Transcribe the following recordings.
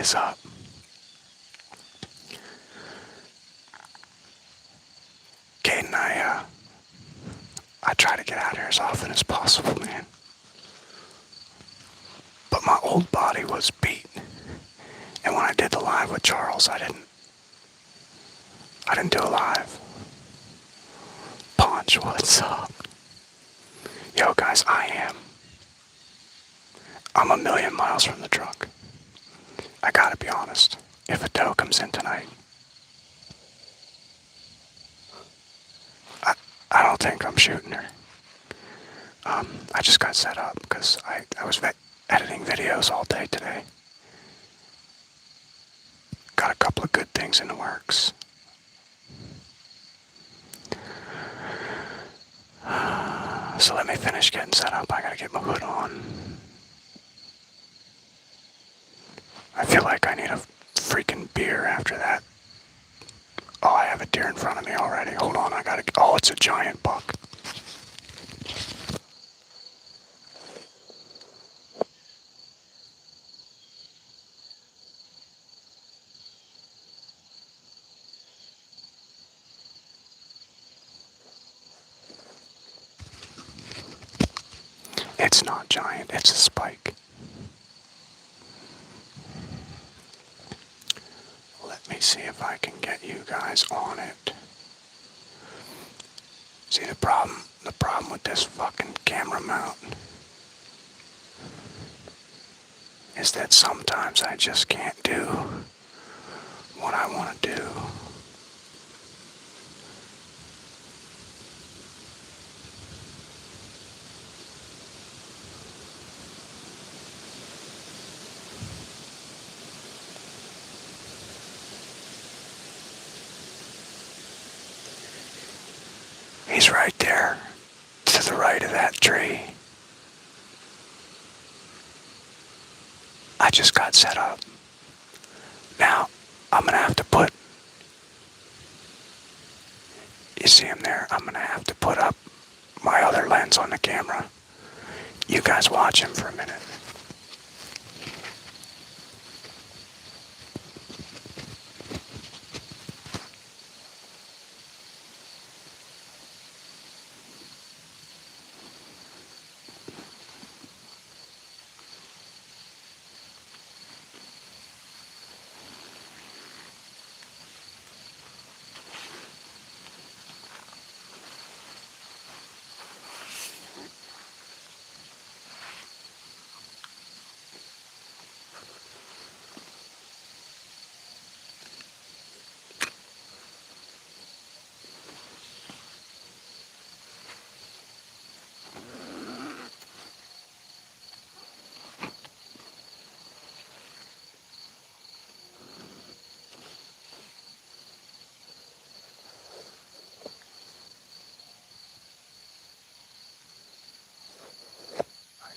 this up. Kate and I try to get out here as often as possible, man. But my old body was beat. And when I did the live with Charles, I didn't do a live. Punch, what's up? Yo, guys, I'm a million miles from the truck. I gotta be honest. If a doe comes in tonight, I don't think I'm shooting her. I just got set up because I was editing videos all day today. Got a couple of good things in the works. So let me finish getting set up. I gotta get my hood on. I feel like I need a freaking beer after that. Oh, I have a deer in front of me already. Hold on, oh, it's a giant buck. It's not giant, it's a spike. Let me see if I can get you guys on it. See, the problem with this fucking camera mount is that sometimes I just can't do what I want to do. He's right there, to the right of that tree. I just got set up. Now, I'm gonna have to put, you see him there? I'm gonna have to put up my other lens on the camera. You guys watch him for a minute.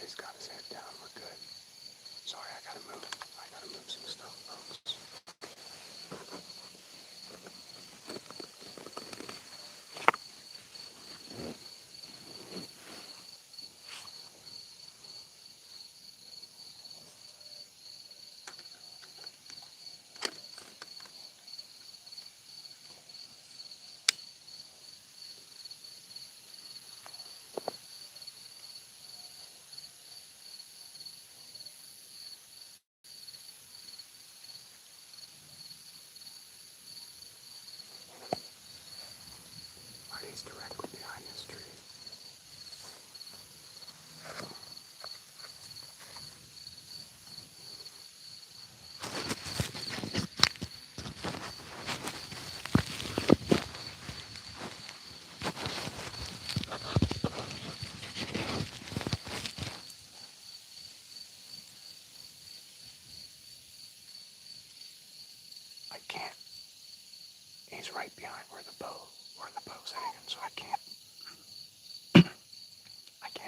He's got his head down, we're good. Sorry, I gotta move some stuff, folks. He's directly behind this tree. I can't. He's right behind where the bow's hanging, so I can't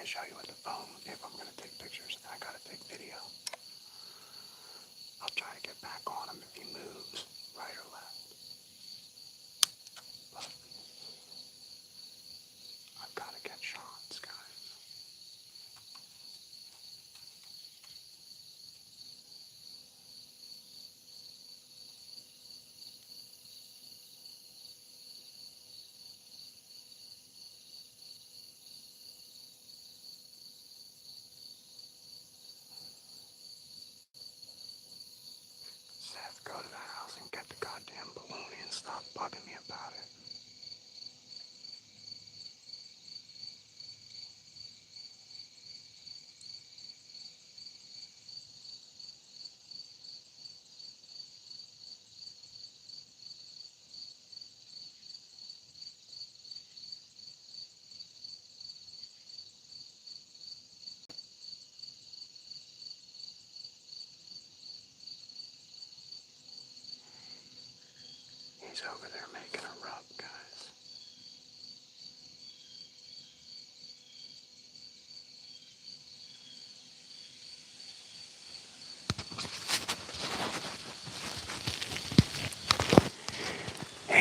show you with the phone if I'm gonna take pictures. I gotta take video. I'll try to get back on him if he moves right or left. But I've gotta get shots, guys.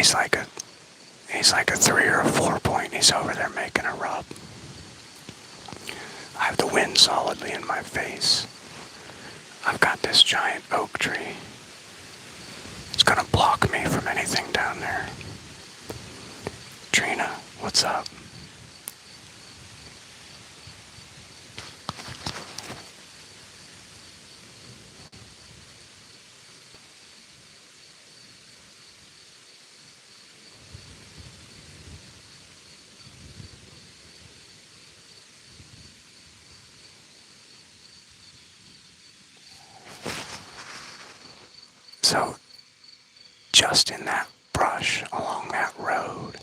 He's like a 3 or a 4 point. He's over there making a rub. I have the wind solidly in my face. I've got this giant oak tree. It's gonna block me from anything down there. Trina, what's up? So, just in that brush along that road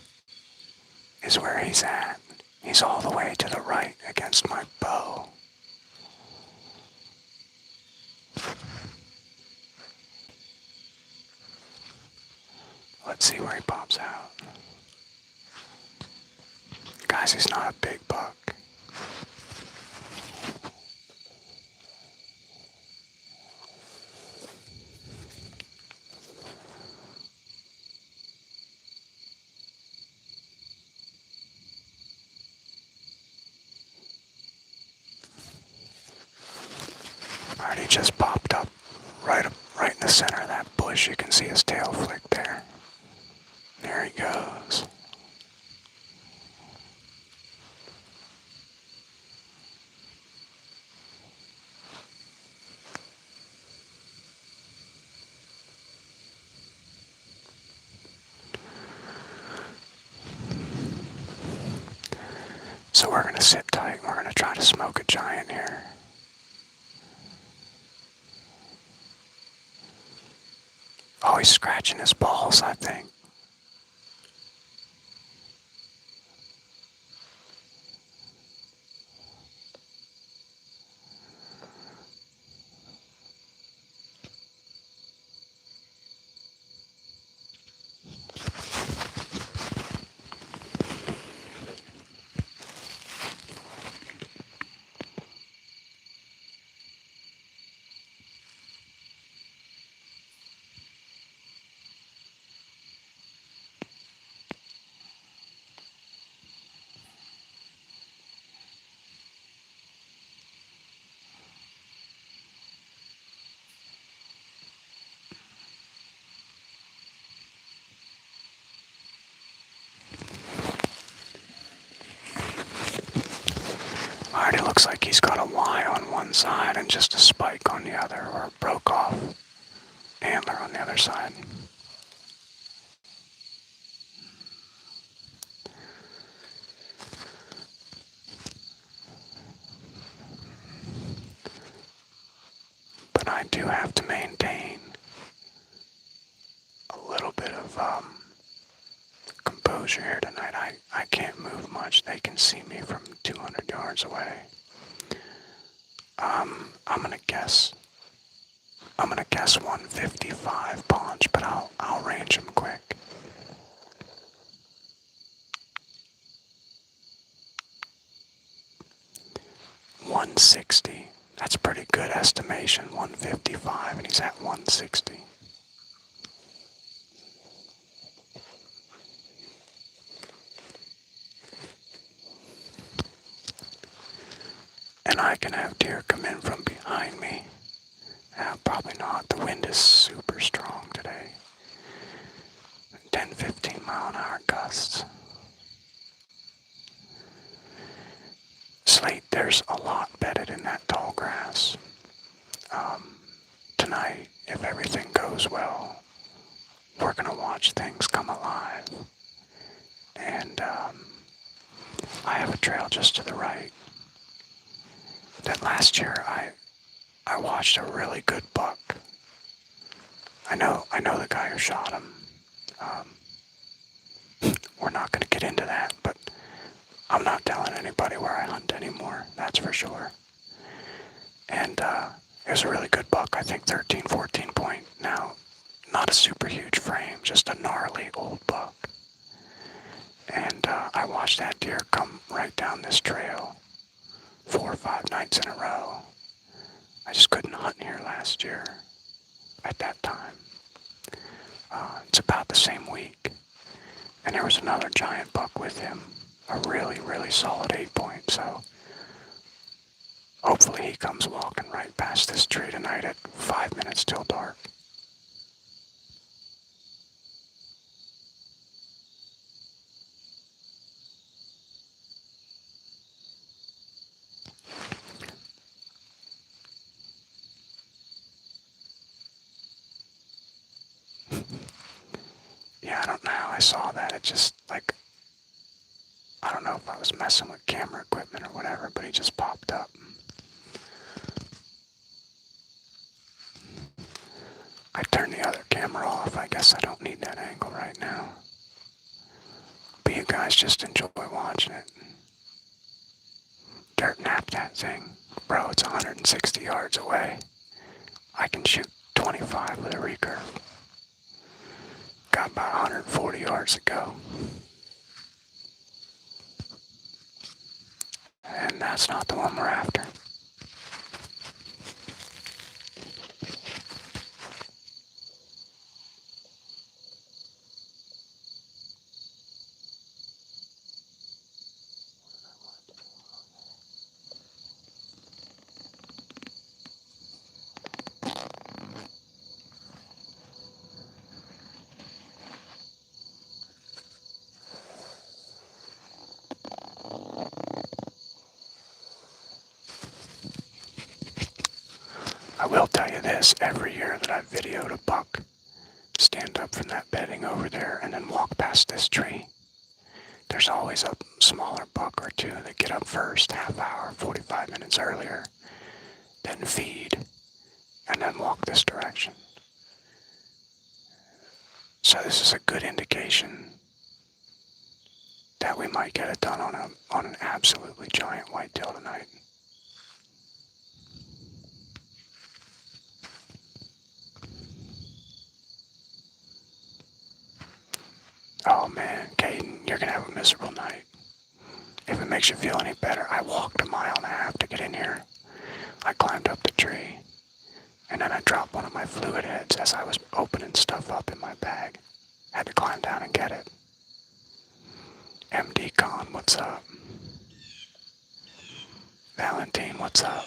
is where he's at. He's all the way to the right against my bow. Let's see where he pops out. Guys, he's not a big buck. Alright, he just popped up right in the center of that bush. You can see his tail flick there. There he goes. So we're gonna sit tight. We're gonna try to smoke a giant here. Oh, he's scratching his balls, I think. Already looks like he's got a Y on one side and just a spike on the other, or a broke off antler on the other side. But I do have to maintain a little bit of composure here tonight. I can't move much. They can see me from 200 yards away. I'm gonna guess 155 paunch, but I'll range him quick. $160. That's a pretty good estimation. 155, and he's at 160. And I can have deer come in from behind me. Probably not. The wind is super strong today. 10, 15 mile an hour gusts. Slate, there's a lot bedded in that tall grass. Tonight, if everything goes well, we're gonna watch things come alive. And I have a trail just to the right. That last year I watched a really good buck. I know the guy who shot him. We're not going to get into that, but I'm not telling anybody where I hunt anymore, that's for sure. And it was a really good buck, I think 13, 14 point. Now, not a super huge frame, just a gnarly old buck. And I watched that deer come right down this trail 4 or 5 nights in a row. I just couldn't hunt here last year at that time. It's about the same week. And there was another giant buck with him, a really, really solid 8-point. So hopefully he comes walking right past this tree tonight at 5 minutes till dark. Yeah, I don't know how I saw that. It just, like, I don't know if I was messing with camera equipment or whatever, but he just popped up. I turned the other camera off. I guess I don't need that angle right now. But you guys just enjoy watching it. Dirt nap that thing. Bro, it's 160 yards away. I can shoot 25 with a recurve. Got about 140 yards to go. And that's not the one we're after. I will tell you this, every year that I've videoed a buck stand up from that bedding over there and then walk past this tree, there's always a smaller buck or two that get up first, half hour, 45 minutes earlier, then feed, and then walk this direction. So this is a good indication that we might get it done on an absolutely giant whitetail tonight. Oh man, Caden, you're gonna have a miserable night. If it makes you feel any better, I walked 1.5 miles to get in here. I climbed up the tree, and then I dropped one of my fluid heads as I was opening stuff up in my bag. Had to climb down and get it. MD Con, what's up? Valentine, what's up?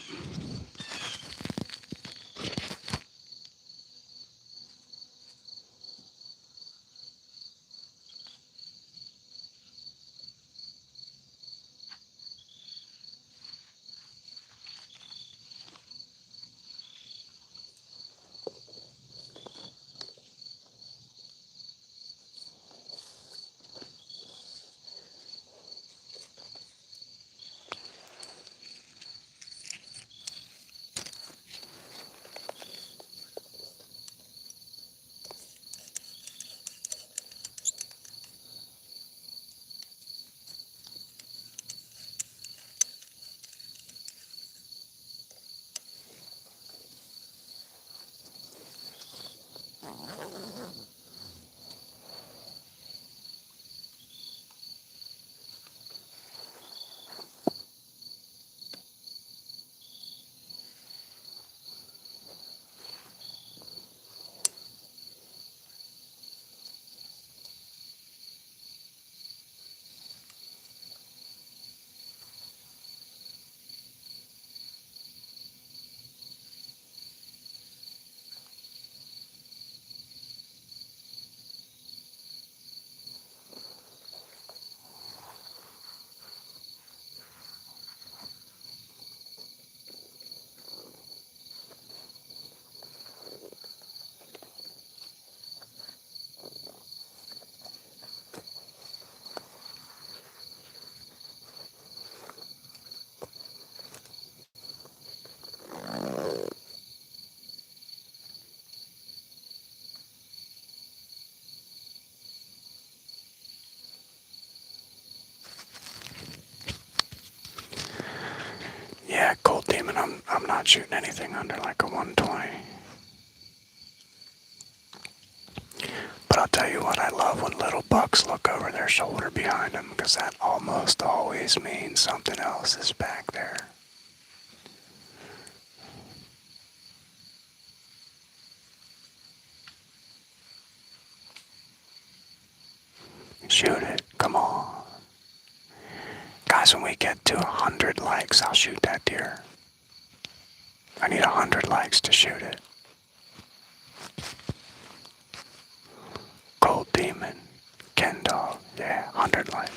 Yeah, Cold Demon, I'm not shooting anything under like a 120. But I'll tell you what, I love when little bucks look over their shoulder behind them, because that almost always means something else is back there. Shoot it. Come on. Guys, when we get to 100 likes, I'll shoot that deer. I need 100 likes to shoot it. Gold Demon. Ken Dog. Yeah, 100 likes.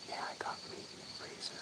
Yeah, I got meat in the freezer.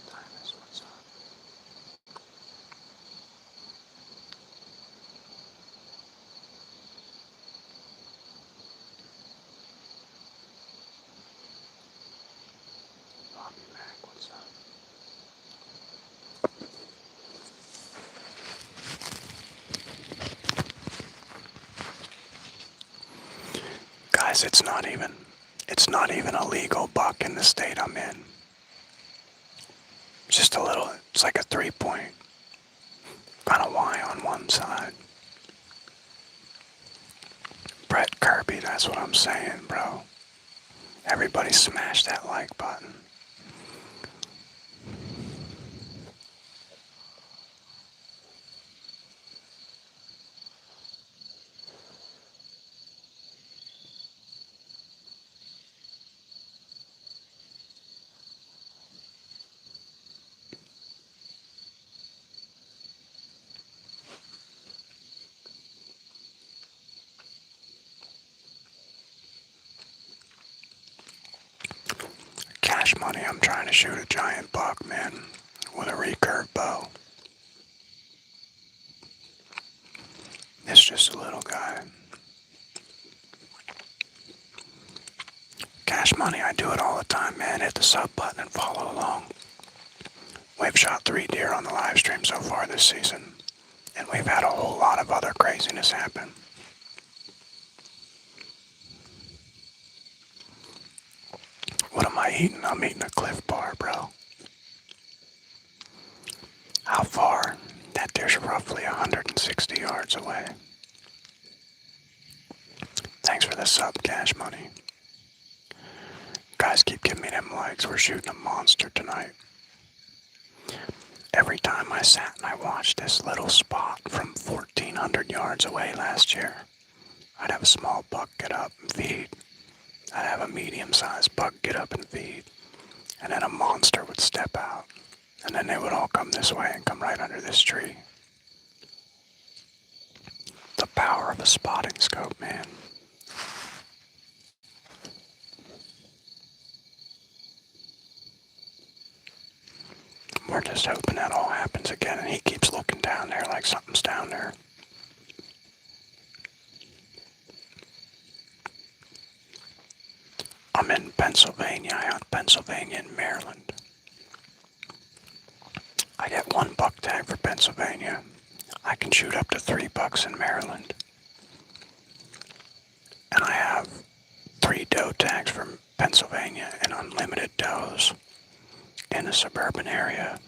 Timus, what's up? Bobby Mac, what's up? Guys, it's not even a legal buck in the state I'm in. It's just a little, it's like a 3-point. Kind of Y on one side. Brett Kirby, that's what I'm saying, bro. Everybody smash that like button. Cash money, I'm trying to shoot a giant buck, man, with a recurve bow. It's just a little guy. Cash Money. I do it all the time, man. Hit the sub button and follow along. We've shot 3 deer on the live stream so far this season, and we've had a whole lot of other craziness happen. What am I eating? I'm eating a Cliff Bar, bro. How far? That deer's roughly 160 yards away. Thanks for the sub, Cash Money. Guys, keep giving me them likes. We're shooting a monster tonight. Every time I sat and I watched this little spot from 1,400 yards away last year, I'd have a small buck get up and feed. I'd have a medium-sized buck get up and feed. And then a monster would step out. And then they would all come this way and come right under this tree. The power of a spotting scope, man. We're just hoping that all happens again, and he keeps looking down there like something's down there. I'm in Pennsylvania. I hunt Pennsylvania and Maryland. I get 1 buck tag for Pennsylvania. I can shoot up to 3 bucks in Maryland. And I have 3 doe tags from Pennsylvania and unlimited does in a suburban area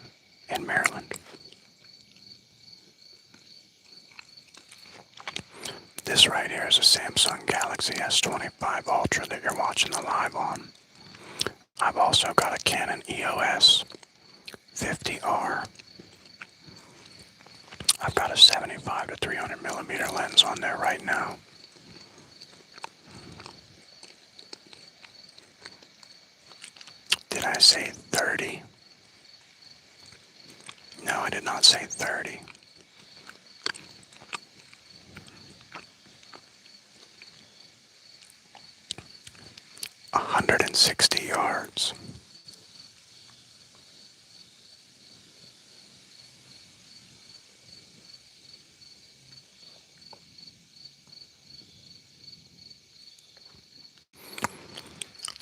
in Maryland. This right here is a Samsung Galaxy S25 Ultra that you're watching the live on. I've also got a Canon EOS 50R. I've got a 75 to 300 millimeter lens on there right now. Did I say 30? No, I did not say 30. A 160 yards.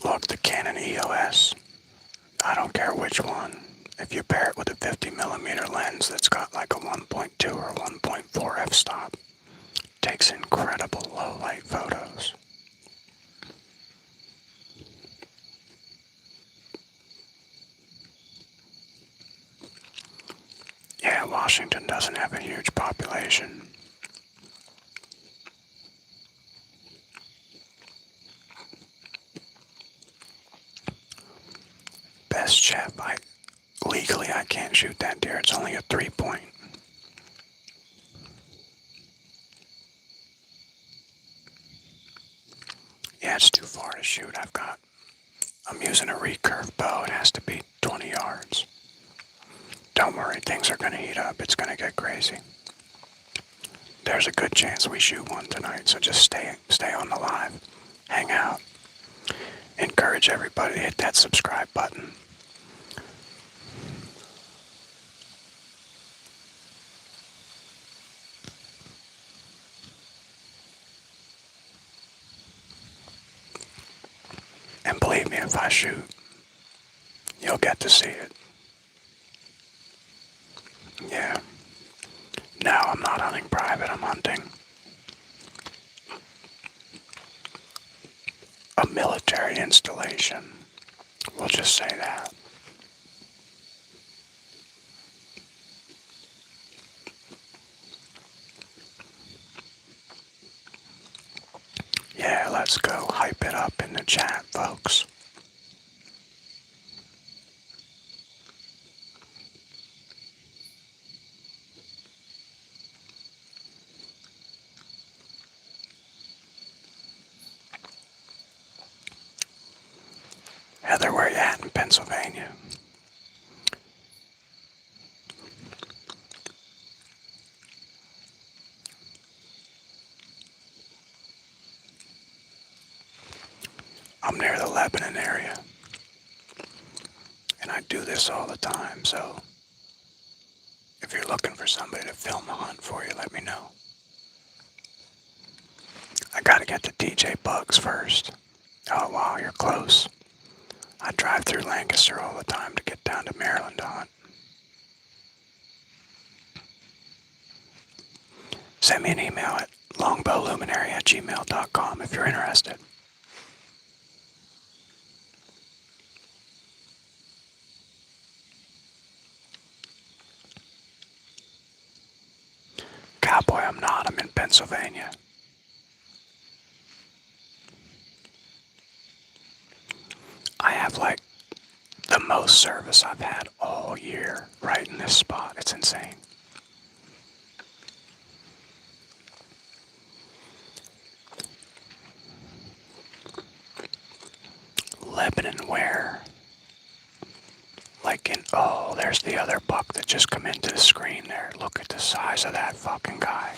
Look, the Canon EOS, I don't care which one. If you pair it with a 50 millimeter lens that's got like a 1.2 or 1.4 f-stop, takes incredible low light photos. Yeah, Washington doesn't have a huge population. Best chef, legally I can't shoot that deer. It's only a 3-point. Yeah, it's too far to shoot. I'm using a recurve bow. It has to be 20 yards. Don't worry, things are gonna heat up. It's gonna get crazy. There's a good chance we shoot one tonight, so just stay on the live. Hang out. Encourage everybody to hit that subscribe button. And believe me, if I shoot, you'll get to see it. Yeah. No, I'm not hunting private, I'm hunting a military installation. We'll just say that. Yeah, let's go hype it up in the chat, folks. Heather, where you at in Pennsylvania? I'm near the Lebanon area. And I do this all the time, so if you're looking for somebody to film a hunt for you, let me know. I gotta get to DJ Bugs first. Oh wow, you're close. I drive through Lancaster all the time to get down to Maryland to hunt. Send me an email at longbowluminary@gmail.com if you're interested. Cowboy, I'm not. I'm in Pennsylvania. I have like the most service I've had all year right in this spot. It's insane. Lebanon where? Like in, oh, there's the other buck that just come into the screen there. Look at the size of that fucking guy.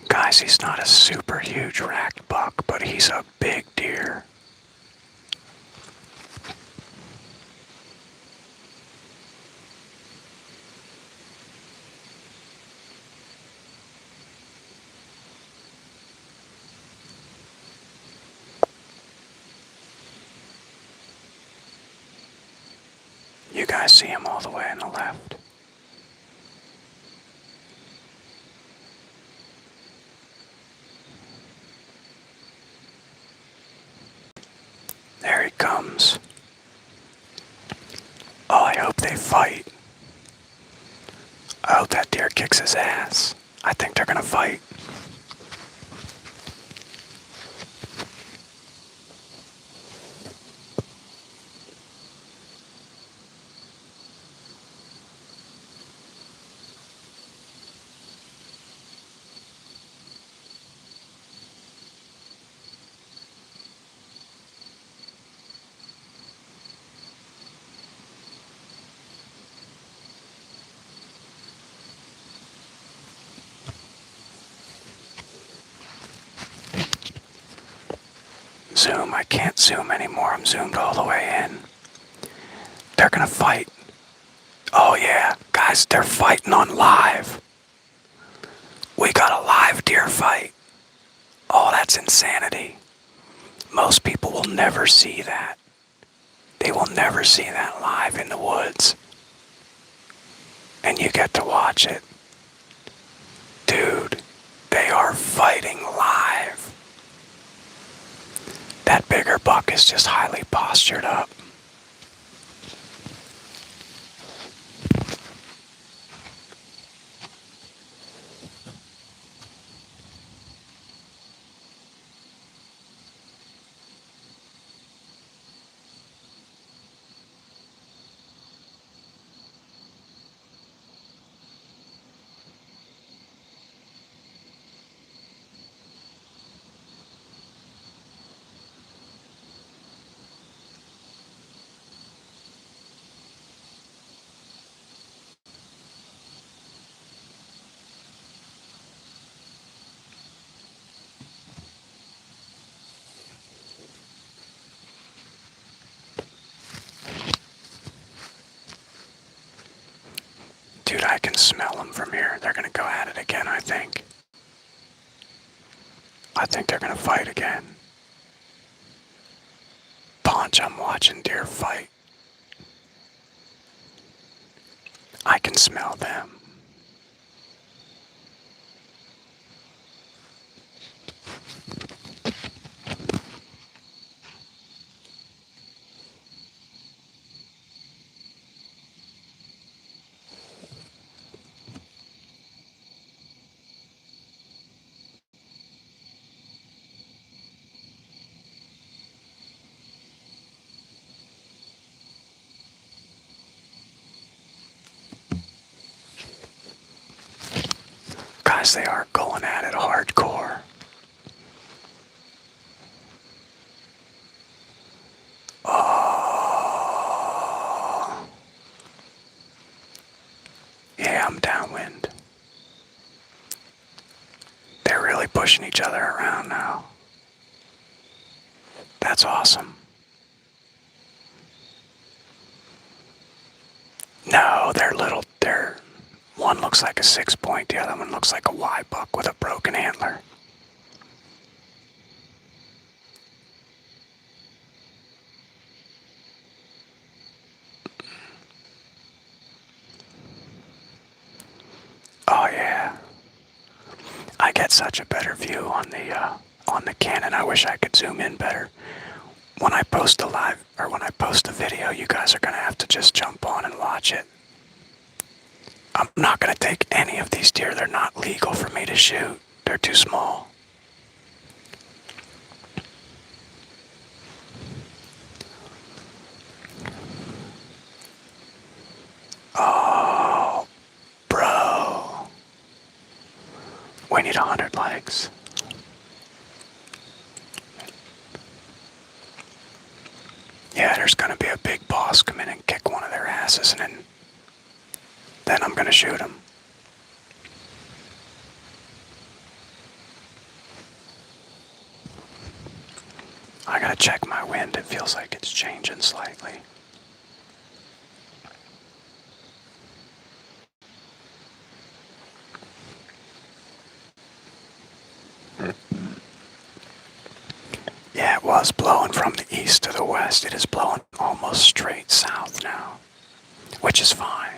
Guys, he's not a super huge racked buck, but he's a big deer. You guys see him all the way on the left. There he comes. Oh, I hope they fight. I hope that deer kicks his ass. I think they're gonna fight. Zoom, I can't zoom anymore. I'm zoomed all the way in. They're gonna fight. Oh yeah, guys, they're fighting on live. We got a live deer fight. Oh, that's insanity. Most people will never see that. They will never see that live in the woods. And you get to watch it. Dude, they are fighting live. That bigger buck is just highly postured up. Dude, I can smell them from here. They're gonna go at it again, I think. I think they're gonna fight again. Paunch, I'm watching deer fight. I can smell them. Guys, they are going at it hardcore. Oh. Yeah, I'm downwind. They're really pushing each other around now. That's awesome. No, they're little. One looks like a 6-point, the other one looks like a Y buck with a broken antler. Oh yeah. I get such a better view on the Canon. I wish I could zoom in better. When I post a video, you guys are gonna have to just jump on and watch it. I'm not gonna take any of these deer. They're not legal for me to shoot. They're too small. Oh, bro. We need 100 likes. Yeah, there's gonna be a big boss come in and kick one of their asses, and then I'm gonna shoot him. I gotta check my wind. It feels like it's changing slightly. Yeah, it was blowing from the east to the west. It is blowing almost straight south now, which is fine.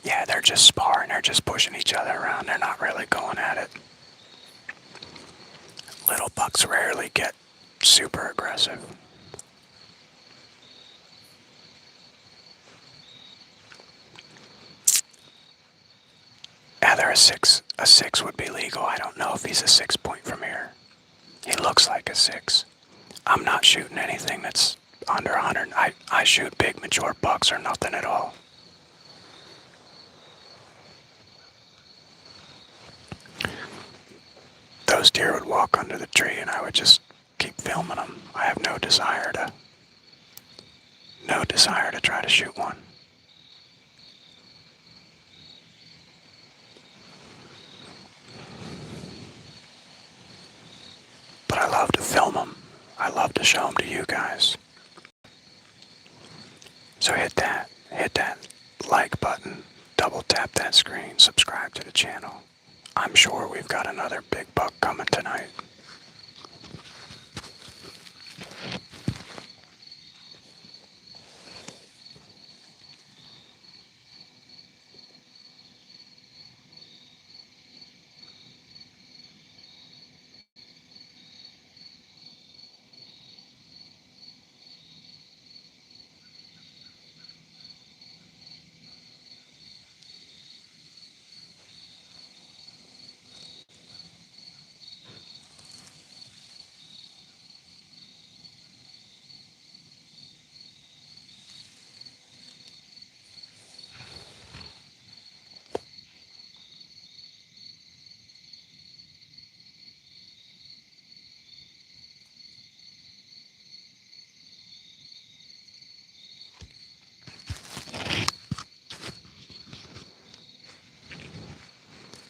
Yeah, they're just sparring. They're just pushing each other around. They're not really going at it. Little bucks rarely get super aggressive. Either a six would be legal. I don't know if he's a 6-point from here. He looks like a 6. I'm not shooting anything that's under 100. I shoot big mature bucks or nothing at all. Those deer would walk under the tree and I would just keep filming them. I have no desire to try to shoot one. But I love to film them. I love to show them to you guys. So hit that like button, double tap that screen, subscribe to the channel. I'm sure we've got another big buck coming tonight.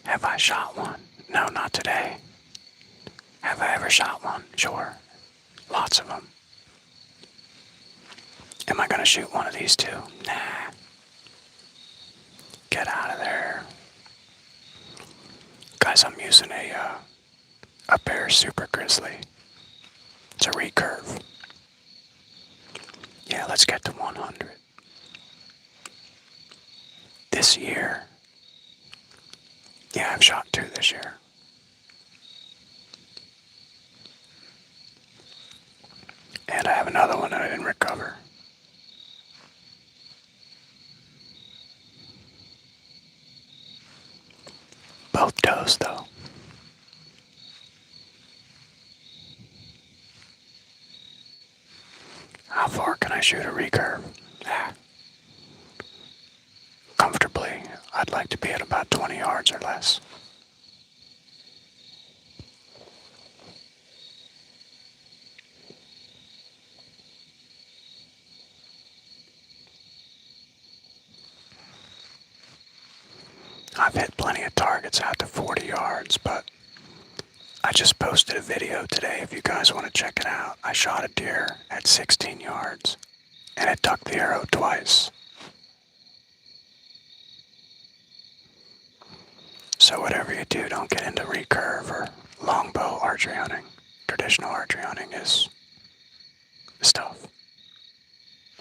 Have I shot one? No, not today. Have I ever shot one? Sure. Lots of them. Am I gonna shoot one of these two? Nah. Get out of there. Guys, I'm using a Bear Super Grizzly. It's a recurve. Yeah, let's get to 100. This year. Yeah, I've shot 2 this year. And I have another one that I didn't recover. Both does, though. How far can I shoot a recurve? Comfortably. I'd like to be at about 20 yards or less. I've hit plenty of targets out to 40 yards, but I just posted a video today if you guys want to check it out. I shot a deer at 16 yards, and it ducked the arrow twice. So whatever you do, don't get into recurve or longbow archery hunting. Traditional archery hunting is stuff.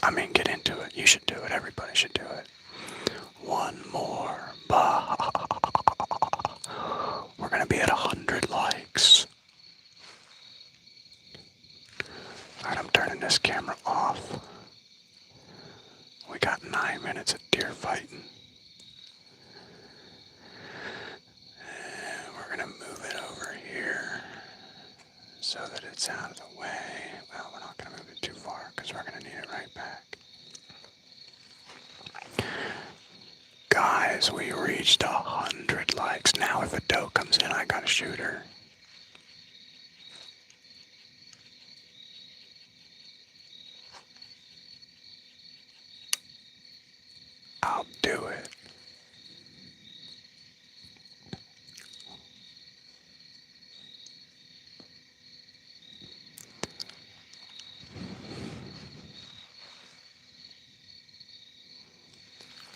I mean, get into it. You should do it. Everybody should do it. One more. Bah. We're going to be at 100 likes. Alright, I'm turning this camera off. We got 9 minutes of deer fighting. And we're going to move it over here so that it's out of the way. Well, we're not going to move it too far because we're going to need it right back. Guys, we reached 100 likes. Now if a doe comes in, I gotta shoot her. I'll do it.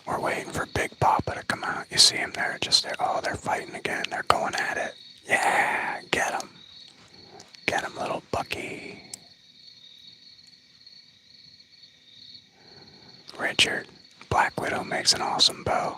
We're waiting for Big Papa to come out. You see him there, just there. Oh, they're fighting again. They're going at it. Yeah, get him. Get him, little Bucky. Richard, Black Widow makes an awesome bow.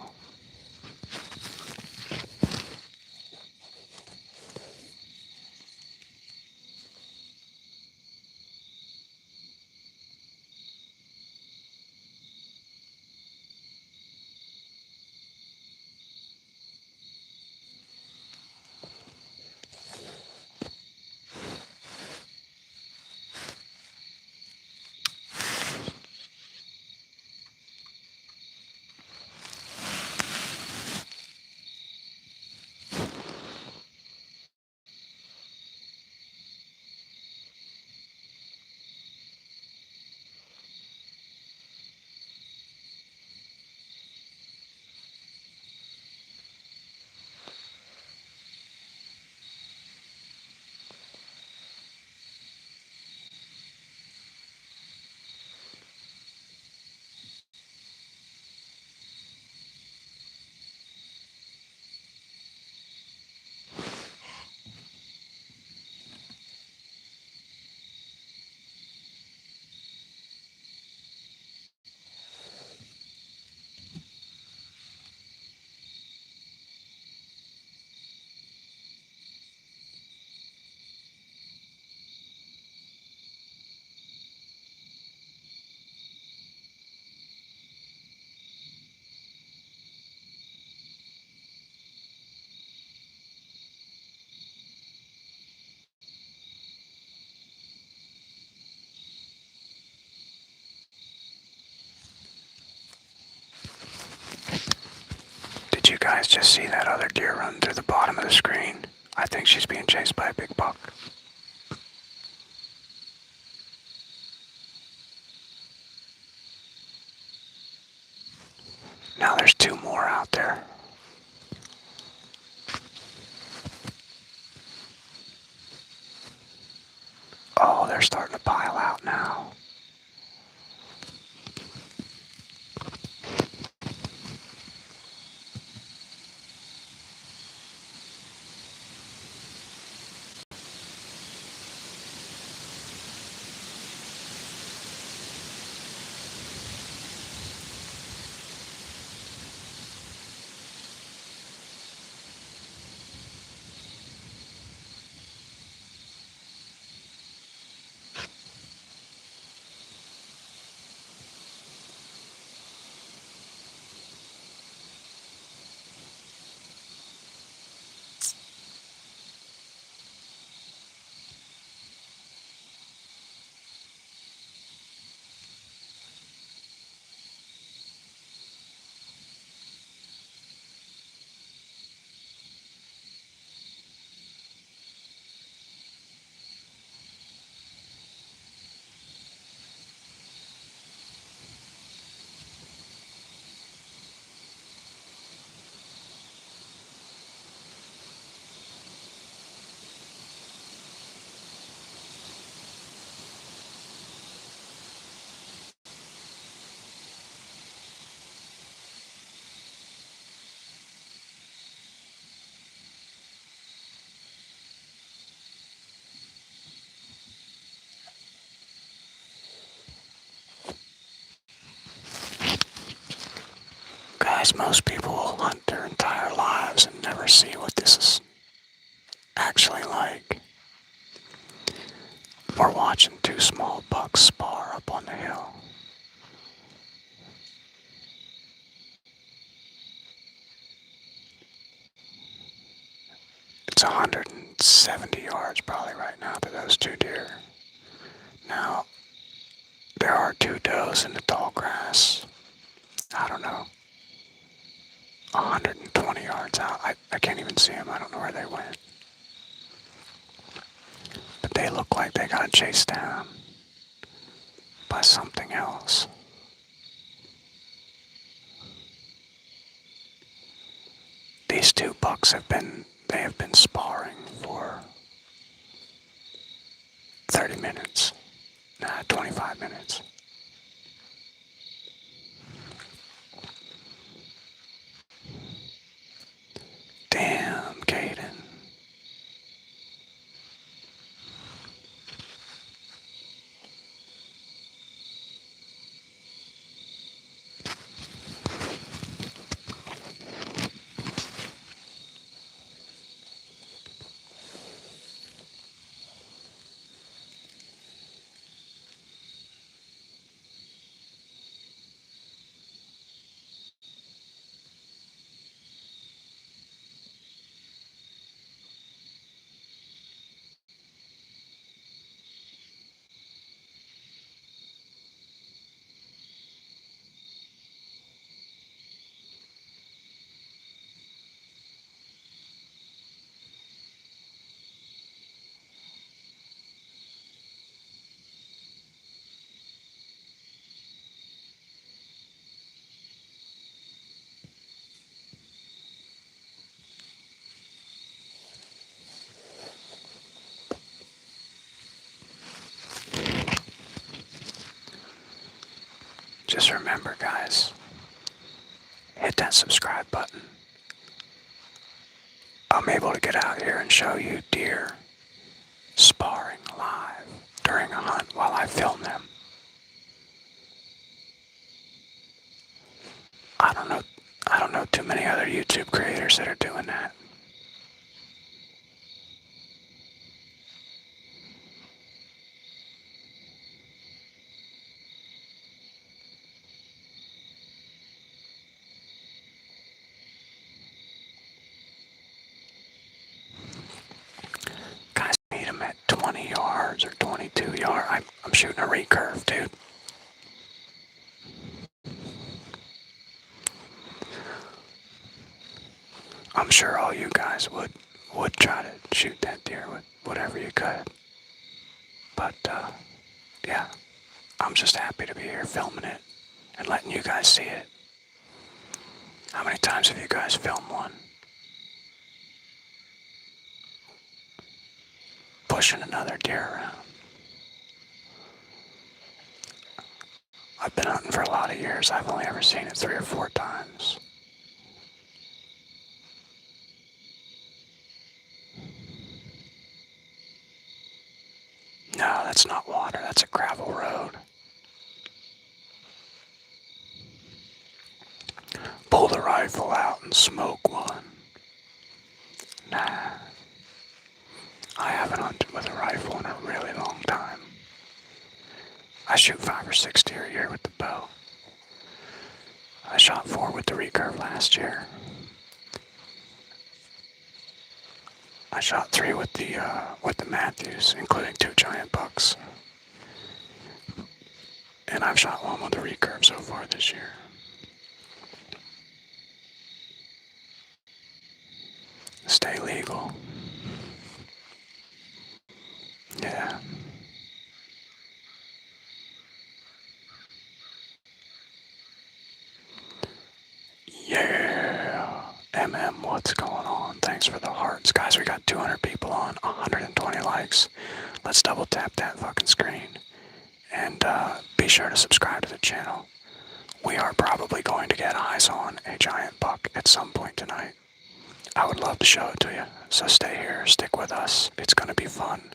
Did you guys just see that other deer run through the bottom of the screen? I think she's being chased by a big buck. Now there's 2 more out there. Oh, they're starting to pile out now. Guys, most people will hunt their entire lives and never see what this is actually like. We're watching two small bucks spar up on the hill. It's 170 yards probably right now to those two deer. Now, there are two does in the tall grass. I don't know. 120 yards out. I can't even see them. I don't know where they went. But they look like they got chased down by something else. These two bucks have been sparring for 30 minutes. Nah, 25 minutes. Damn, Caden. Just remember, guys, hit that subscribe button. I'm able to get out here and show you deer sparring live during a hunt while I film them. I don't know too many other YouTube creators that are doing that. Guys, meet them at 20 yards or 22 yards. I'm shooting a recurve, dude. I'm sure all you guys would try to shoot that deer with whatever you could. But, yeah, I'm just happy to be here filming it and letting you guys see it. How many times have you guys filmed one? Pushing another deer around. I've been hunting for a lot of years. I've only ever seen it 3 or 4 times. No, that's not water. That's a gravel road. Pull the rifle out and smoke one. Nah. I haven't hunted with a rifle in a really long time. I shoot 5 or 6 deer a year with the bow. I shot 4 with the recurve last year. I shot 3 with the Matthews, including 2 giant bucks. And I've shot 1 with the recurve so far this year. Stay legal. Yeah. Yeah. MM, what's going on? Thanks for the hearts. Guys, we got 200 people on, 120 likes. Let's double tap that fucking screen. And be sure to subscribe to the channel. We are probably going to get eyes on a giant buck at some point tonight. I would love to show it to you. So stay here, stick with us. It's going to be fun.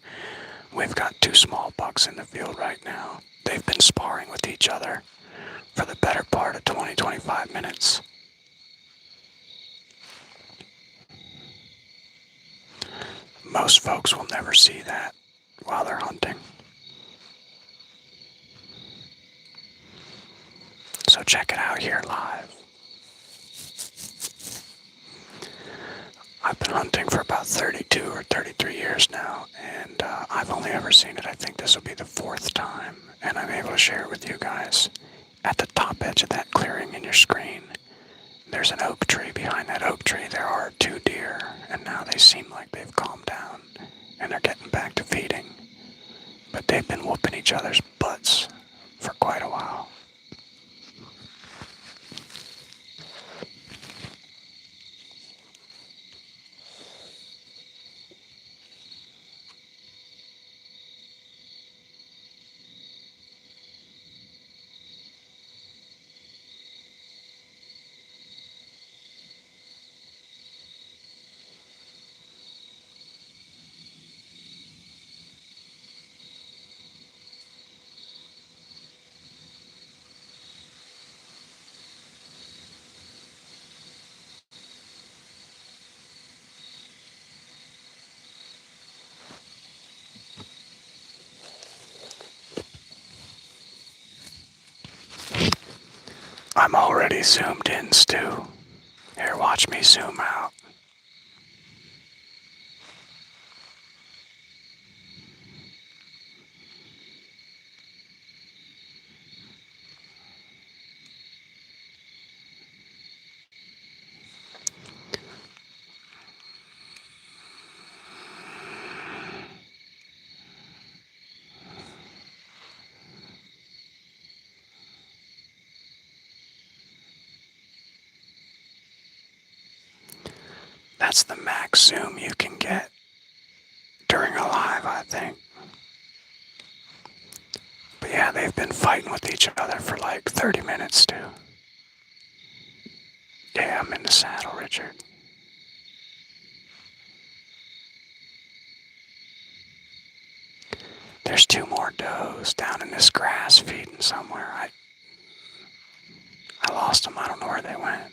We've got 2 small bucks in the field right now. They've been sparring with each other for the better part of 20-25 minutes. Most folks will never see that while they're hunting. So check it out here live. I've been hunting for about 32 or 33 years now, and I've only ever seen it. I think this will be the fourth time, and I'm able to share it with you guys. At the top edge of that clearing in your screen, there's an oak tree. Behind that oak tree, there are 2 deer, and now they seem like they've calmed down, and they're getting back to feeding. But they've been whooping each other's butts for quite a while. I'm already zoomed in, Stu. Here, watch me zoom out. That's the max zoom you can get during a live, I think. But yeah, they've been fighting with each other for like 30 minutes, too. Yeah, I'm in the saddle, Richard. There's 2 more does down in this grass feeding somewhere. I lost them. I don't know where they went.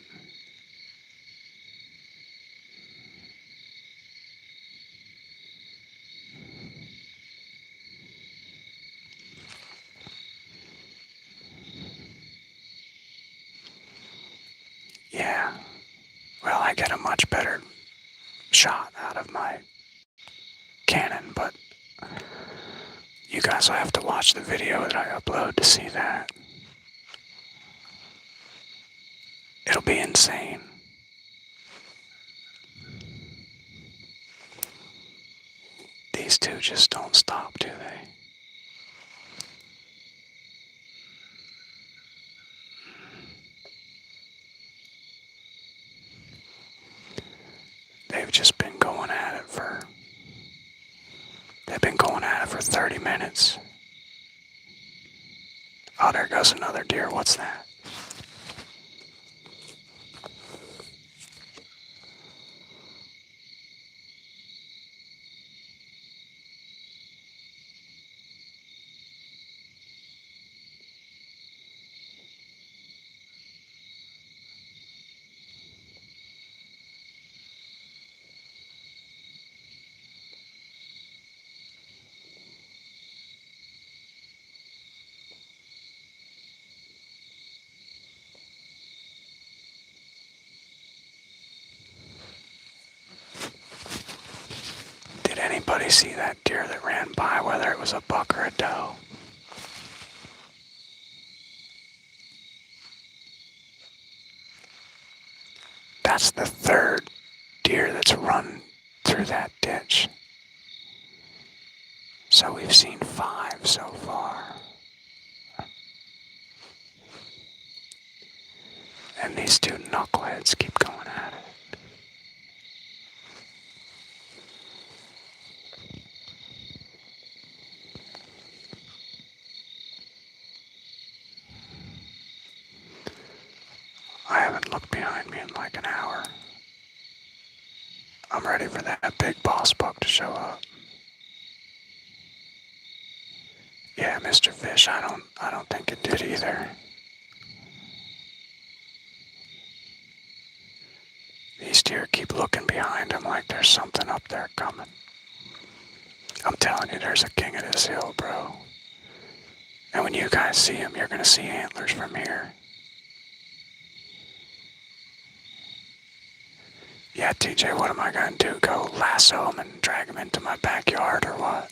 Yeah. Well, I get a much better shot out of my Canon, but you guys will have to watch the video that I upload to see that. It'll be insane. These 2 just don't stop, do they? They've just been going at it for... They've been going at it for 30 minutes. Oh, there goes another deer. What's that? Did anybody see that deer that ran by, whether it was a buck or a doe? That's the 3rd deer that's run through that ditch. So we've seen 5 so far. And these 2 knuckleheads keep going at it. I haven't looked behind me in like an hour. I'm ready for that big boss buck to show up. Yeah, Mr. Fish, I don't think it did either. these deer keep looking behind them like there's something up there coming. I'm telling you, there's a king of this hill, bro. And when you guys see him, you're going to see antlers from here. Yeah, TJ, what am I going to do? Go lasso him and drag him into my backyard or what?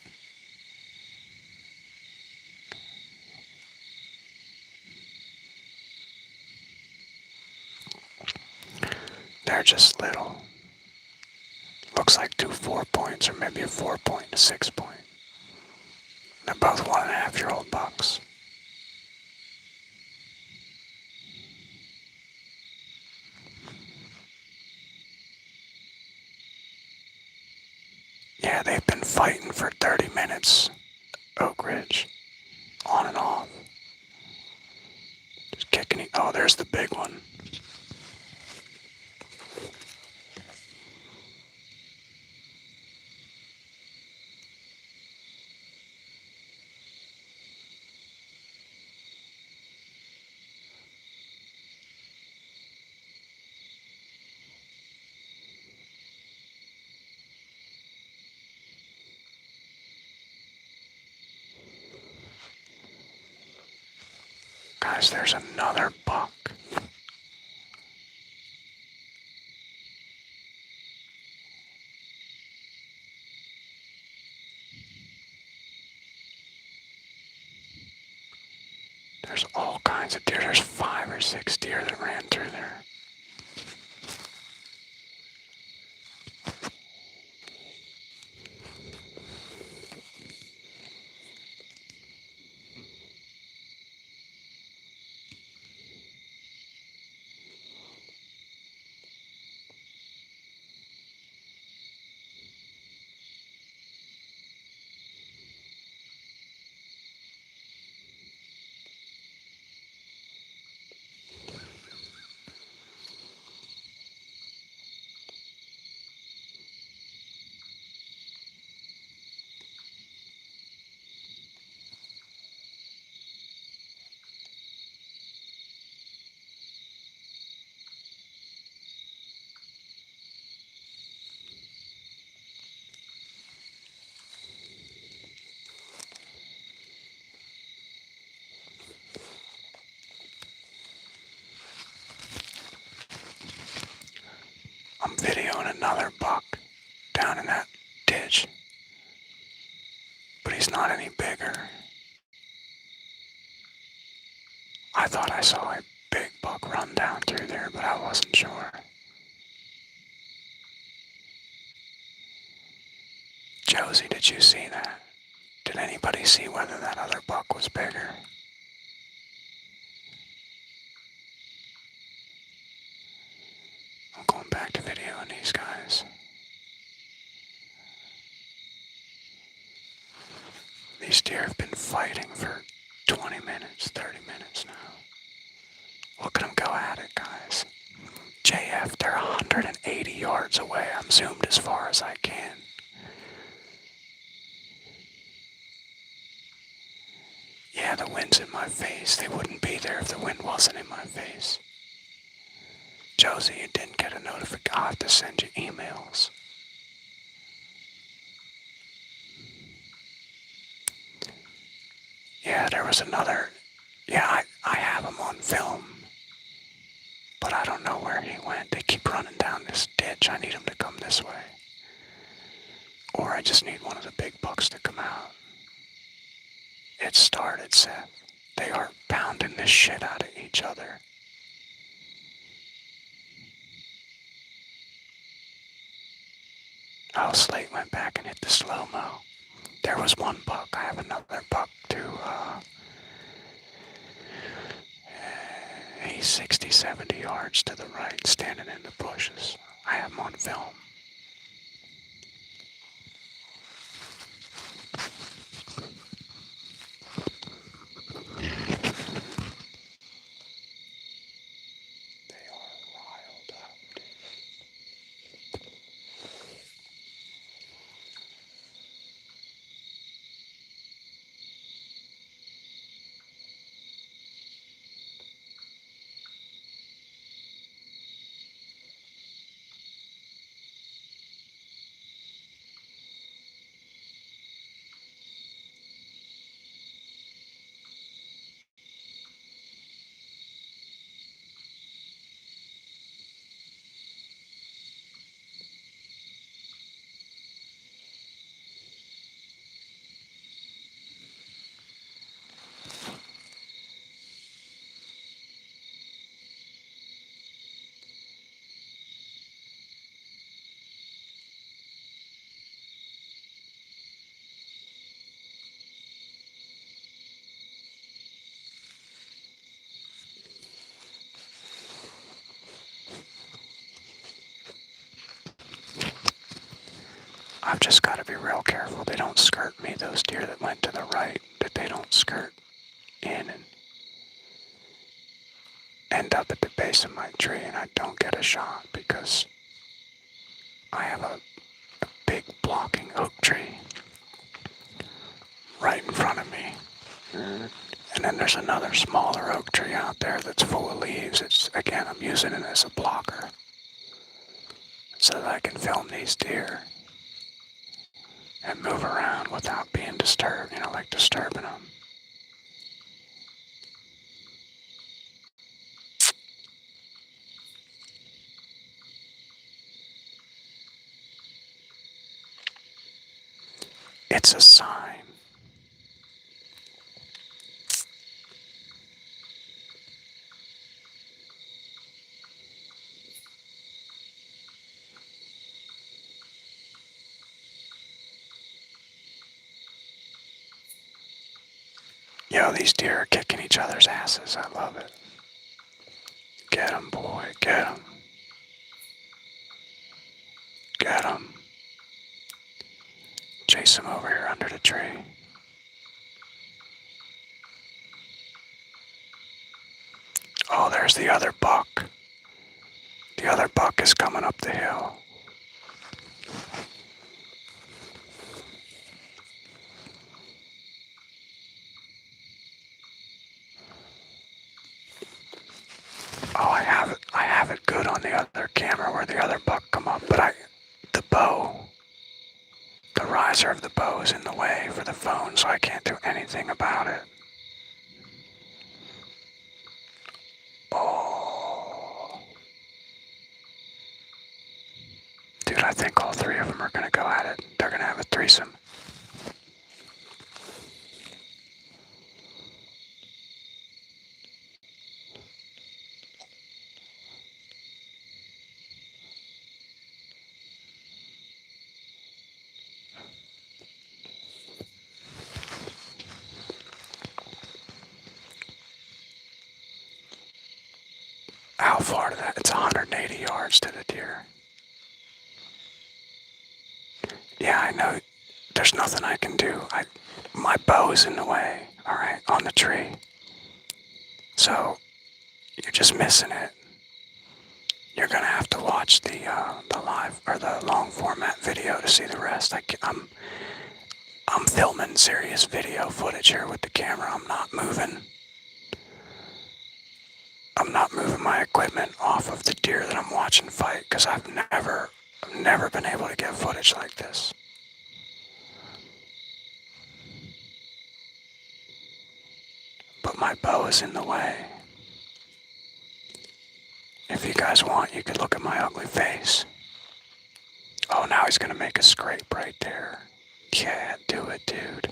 They're just little. Looks like 2 4-points or maybe a 4-point and a 6-point. They're both 1.5-year-old bucks. Yeah, they've been fighting for 30 minutes, Oak Ridge. On and off. Just kicking. Oh, there's the big one. Guys, there's another buck. There's all kinds of deer. There's 5 or 6 deer that ran through there. I'm videoing another buck down in that ditch. But he's not any bigger. I thought I saw a big buck run down through there, but I wasn't sure. Josie, did you see that? Did anybody see whether that other buck was bigger? I'm going back to videoing these guys. These deer have been fighting for 20 minutes, 30 minutes now. Look at them go at it, guys. JF, they're 180 yards away. I'm zoomed as far as I can. Yeah, the wind's in my face. They wouldn't be there if the wind wasn't in my face. Josie, you didn't get a notification. I'll have to send you emails. Yeah, there was another. Yeah, I have him on film. But I don't know where he went. They keep running down this ditch. I need him to come this way. Or I just need one of the big bucks to come out. It started, Seth. They are pounding the shit out of each other. Oh, Slate went back and hit the slow-mo. There was one buck. I have another buck too. He's 60, 70 yards to the right, standing in the bushes. I have him on film. They are riled up. I've just got to be real careful they don't skirt me. Those deer that went to the right, that they don't skirt in and end up at the base of my tree and I don't get a shot because I have a big blocking oak tree right in front of me. And then there's another smaller oak tree out there that's full of leaves. Again, I'm using it as a blocker so that I can film these deer and move around without being disturbed, like disturbing them. It's a sign. Yo, these deer are kicking each other's asses. I love it. Get 'em, boy. Get 'em. Get 'em. Chase him over here under the tree. Oh, there's the other buck. The other buck is coming up the hill. Oh, I have it good on the other camera where the other buck come up, but the bow, the riser of the bow is in the way for the phone, so I can't do anything about it. Oh. Dude, I think all three of them are gonna go at it. They're gonna have a threesome. How far to that? It's 180 yards to the deer. Yeah, I know. There's nothing I can do. My bow's in the way, alright, on the tree. So, you're just missing it. You're gonna have to watch the live, or the long format video to see the rest. I'm filming serious video footage here with the camera. I'm not moving my equipment off of the deer that I'm watching fight because I've never been able to get footage like this. But my bow is in the way. If you guys want, you could look at my ugly face. Oh, now he's gonna make a scrape right there. Yeah, do it, dude.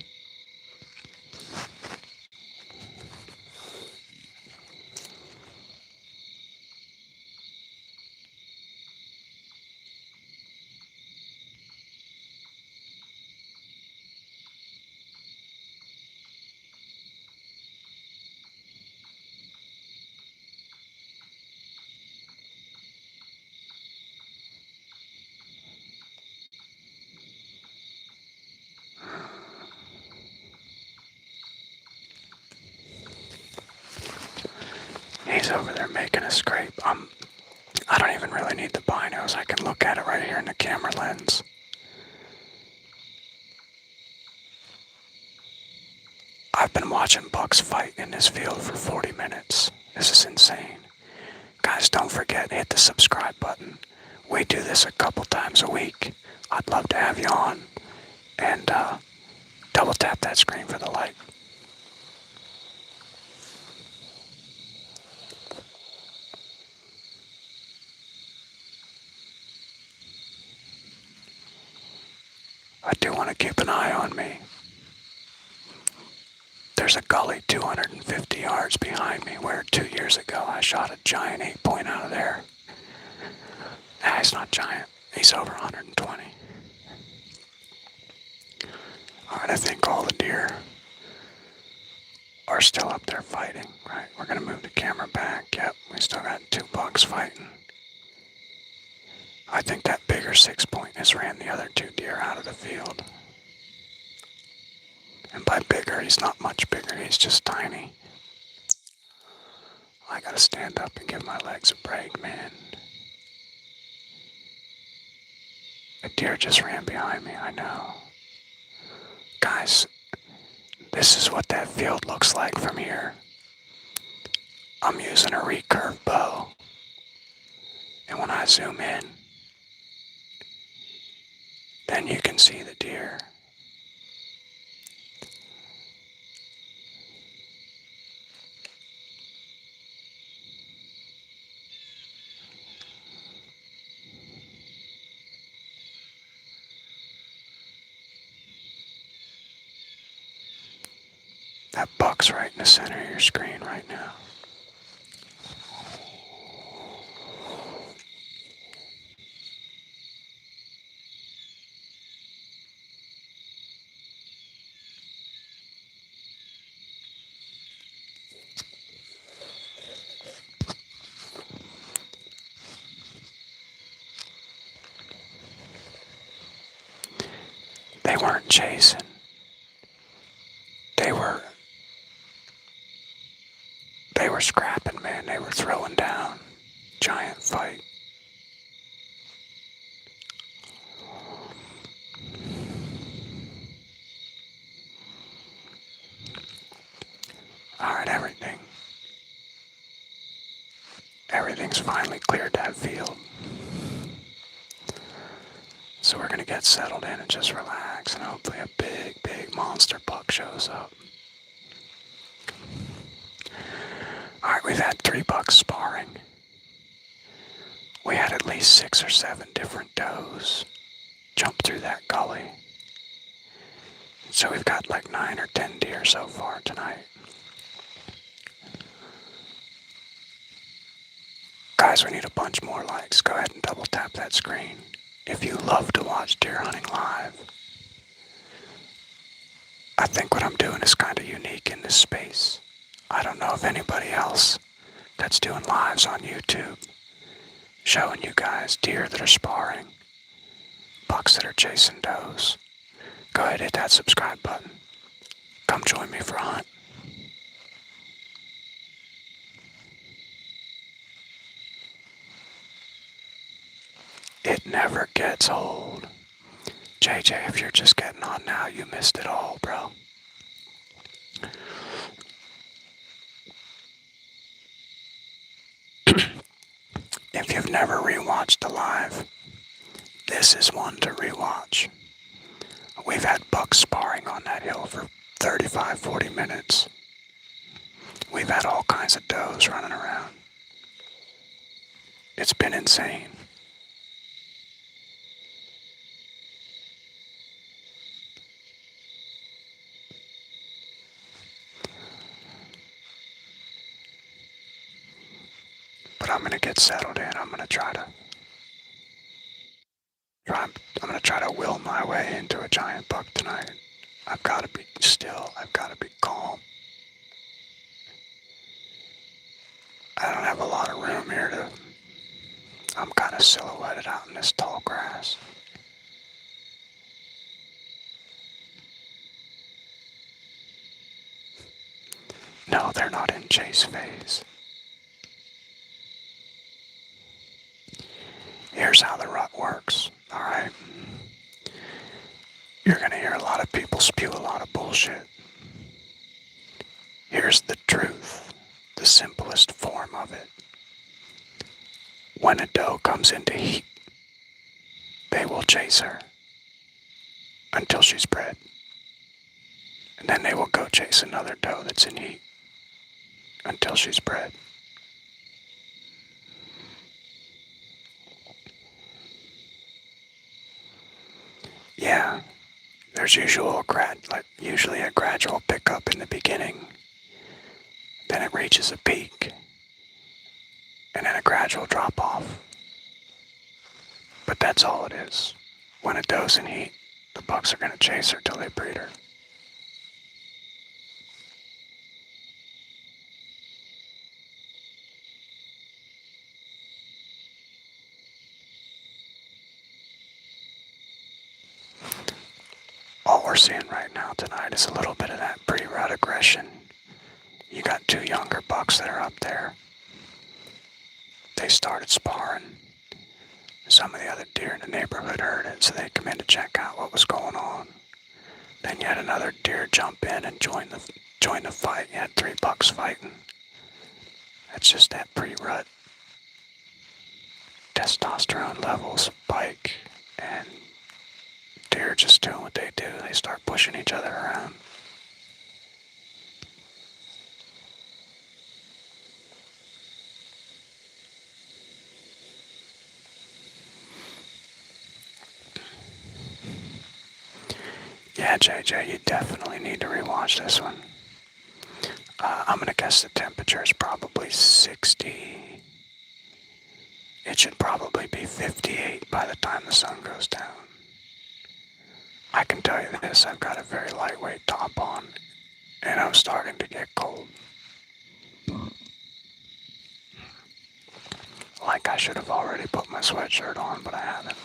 He's over there making a scrape. I don't even really need the binos. I can look at it right here in the camera lens. I've been watching bucks fight in this field for 40 minutes. This is insane. Guys, don't forget, hit the subscribe button. We do this a couple times a week. I'd love to have you on. And double tap that screen for the like. I do want to keep an eye on me. There's a gully 250 yards behind me where 2 years ago I shot a giant 8-point out of there. Nah, he's not giant. He's over 120. Alright, I think all the deer are still up there fighting. Right, we're gonna move the camera back. Yep, we still got 2 bucks fighting. I think that bigger 6-point has ran the other 2 deer out of the field. And by bigger, he's not much bigger, he's just tiny. I gotta stand up and give my legs a break, man. A deer just ran behind me, I know. Guys, this is what that field looks like from here. I'm using a recurve bow. And when I zoom in, then you can see the deer. That buck's right in the center of your screen right now. They weren't chasing. They were scrapping, man. They were throwing down. Giant fight. Alright, everything's finally cleared that field. So we're gonna get settled in and just relax, and hopefully a big monster buck shows up. Alright, we've had 3 bucks sparring. We had at least 6 or 7 different does jump through that gully. So we've got like 9 or 10 deer so far tonight. Guys, we need a bunch more likes. Go ahead and double tap that screen if you love to watch deer hunting live. I think what I'm doing is kind of unique in this space. I don't know of anybody else that's doing lives on YouTube, showing you guys deer that are sparring, bucks that are chasing does. Go ahead, hit that subscribe button. Come join me for a hunt. It never gets old. JJ, if you're just getting on now, you missed it all, bro. If you've never rewatched a live, this is one to rewatch. We've had bucks sparring on that hill for 35, 40 minutes. We've had all kinds of does running around. It's been insane. But I'm gonna get settled in. I'm gonna try to will my way into a giant buck tonight. I've got to be still. I've got to be calm. I don't have a lot of room here to... I'm kind of silhouetted out in this tall grass. No, they're not in chase phase. Here's how the rut works, alright? You're gonna hear a lot of people spew a lot of bullshit. Here's the truth, the simplest form of it. When a doe comes into heat, they will chase her until she's bred. And then they will go chase another doe that's in heat until she's bred. Yeah, there's usually a gradual pickup in the beginning. Then it reaches a peak, and then a gradual drop off. But that's all it is. When a doe's in heat, the bucks are gonna chase her till they breed her. we're seeing right now tonight is a little bit of that pre-rut aggression. You got two younger bucks that are up there. They started sparring. Some of the other deer in the neighborhood heard it, so they come in to check out what was going on. Then you had another deer jump in and join the fight. You had three bucks fighting. It's just that pre-rut. Testosterone levels spike, and deer just doing what they do. They start pushing each other around. Yeah, JJ, you definitely need to rewatch this one. I'm gonna guess the temperature is probably 60. It should probably be 58 by the time the sun goes down. I can tell you this, I've got a very lightweight top on, and I'm starting to get cold. Like I should have already put my sweatshirt on, but I haven't.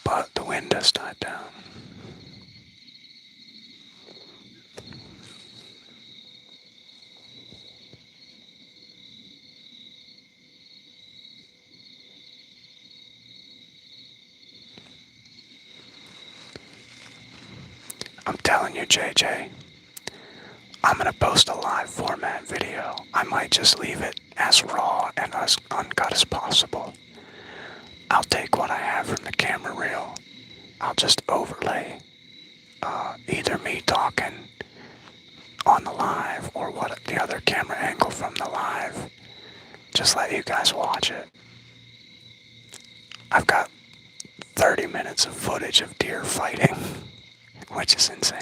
But the wind has died down. I'm telling you, JJ, I'm gonna post a live format video. I might just leave it as raw and as uncut as possible. I'll take what I have from the camera reel. I'll just overlay either me talking on the live or what the other camera angle from the live. Just let you guys watch it. I've got 30 minutes of footage of deer fighting, which is insane.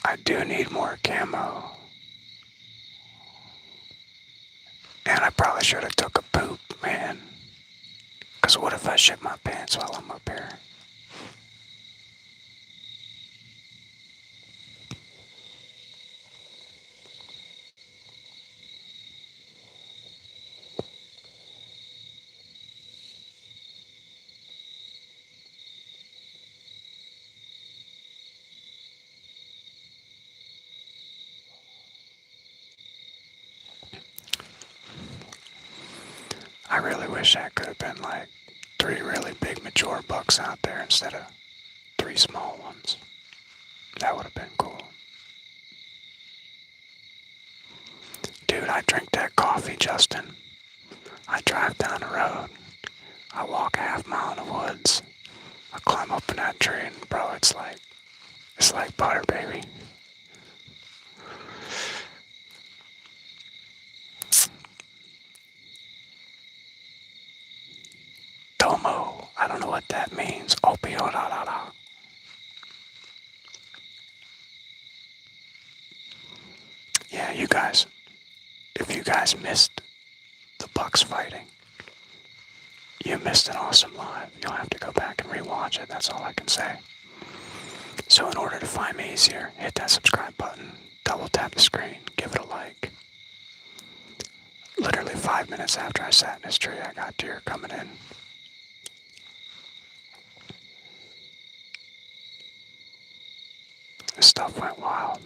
I do need more camo. And I probably should have took a poop, man. Because what if I shit my pants while I'm up here? I really wish that could have been like 3 really big mature bucks out there instead of 3 small ones. That would have been cool. Dude, I drink that coffee, Justin. I drive down the road. I walk a half mile in the woods. I climb up in that tree and bro, it's like butter, baby. Tomo, I don't know what that means. Opio da da da. Yeah, you guys, if you guys missed the Bucks fighting, you missed an awesome live. You'll have to go back and rewatch it. That's all I can say. So in order to find me easier, hit that subscribe button, double tap the screen, give it a like. Literally 5 minutes after I sat in this tree, I got deer coming in. This stuff went wild.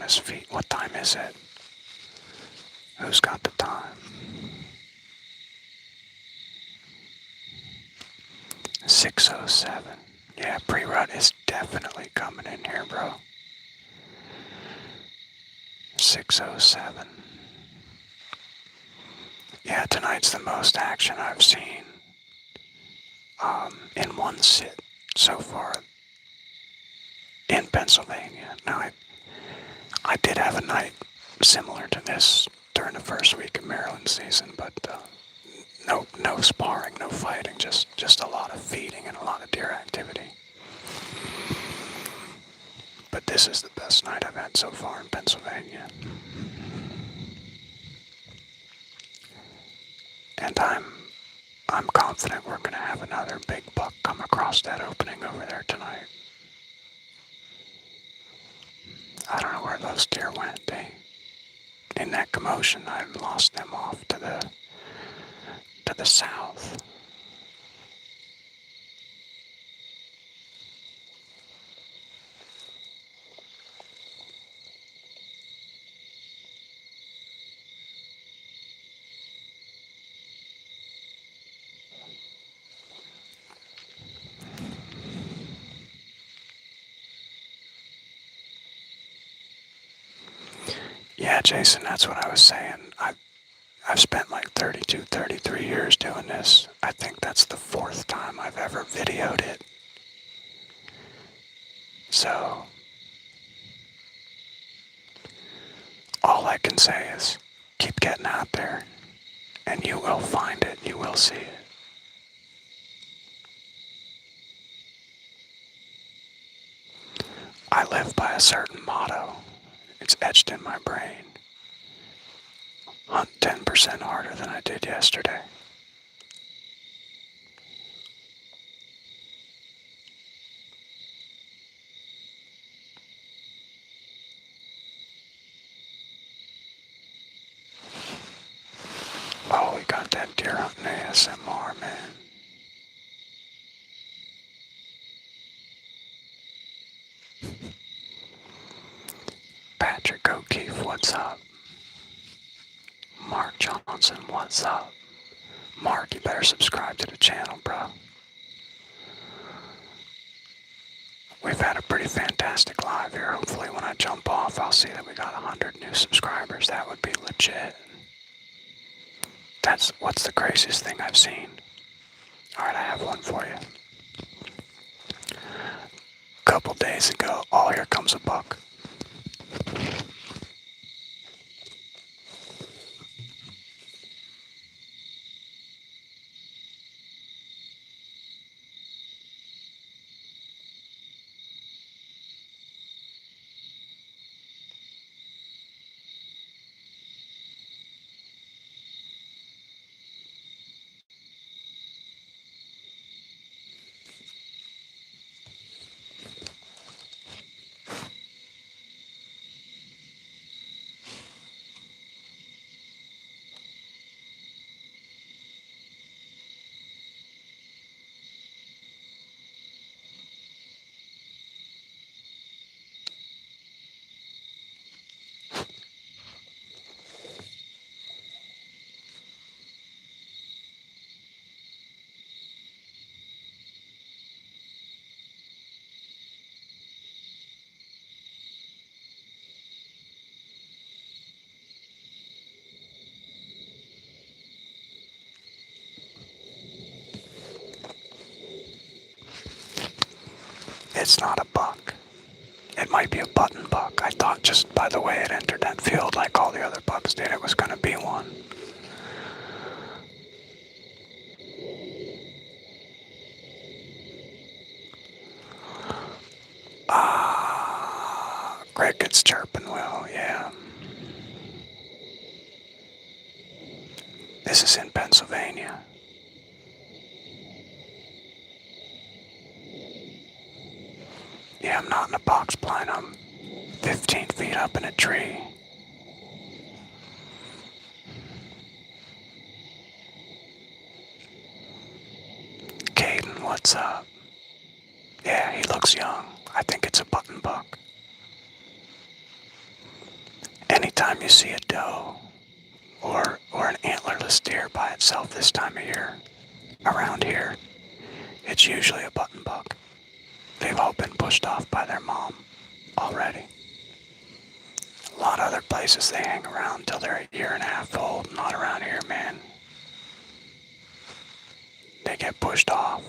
his feet. What time is it? Who's got the time? 6:07. Yeah, pre-rut is definitely coming in here, bro. 6:07. Yeah, tonight's the most action I've seen in one sit so far in Pennsylvania. Now, I did have a night similar to this during the first week of Maryland season, but no sparring, no fighting, just a lot of feeding and a lot of deer activity. But this is the best night I've had so far in Pennsylvania. And I'm confident we're going to have another big buck come across that opening over there tonight. I don't know where those deer went. In that commotion, I lost them off to the south. Yeah, Jason, that's what I was saying. I've spent like 32, 33 years doing this. I think that's the fourth time I've ever videoed it. So, all I can say is keep getting out there, and you will find it, you will see it. I live by a certain motto. It's etched in my brain. Hunt 10% harder than I did yesterday. Oh, we got that deer hunting ASMR, man. Patrick O'Keefe, what's up? Mark Johnson, what's up? Mark, you better subscribe to the channel, bro. We've had a pretty fantastic live here. Hopefully when I jump off, I'll see that we got 100 new subscribers. That would be legit. What's the craziest thing I've seen? Alright, I have one for you. A couple days ago, oh, here comes a buck. It's not a buck. It might be a button buck. I thought just by the way it entered that field like all the other bucks did, it was going to be one. Crickets chirping well, yeah. This is in Pennsylvania. Yeah, I'm not in a box blind. I'm 15 feet up in a tree. Caden, what's up? Yeah, he looks young. I think it's a button buck. anytime you see a doe or an antlerless deer by itself this time of year, around here, it's usually a button buck. They've all been pushed off by their mom already. A lot of other places they hang around till they're a year and a half old. Not around here, man. They get pushed off.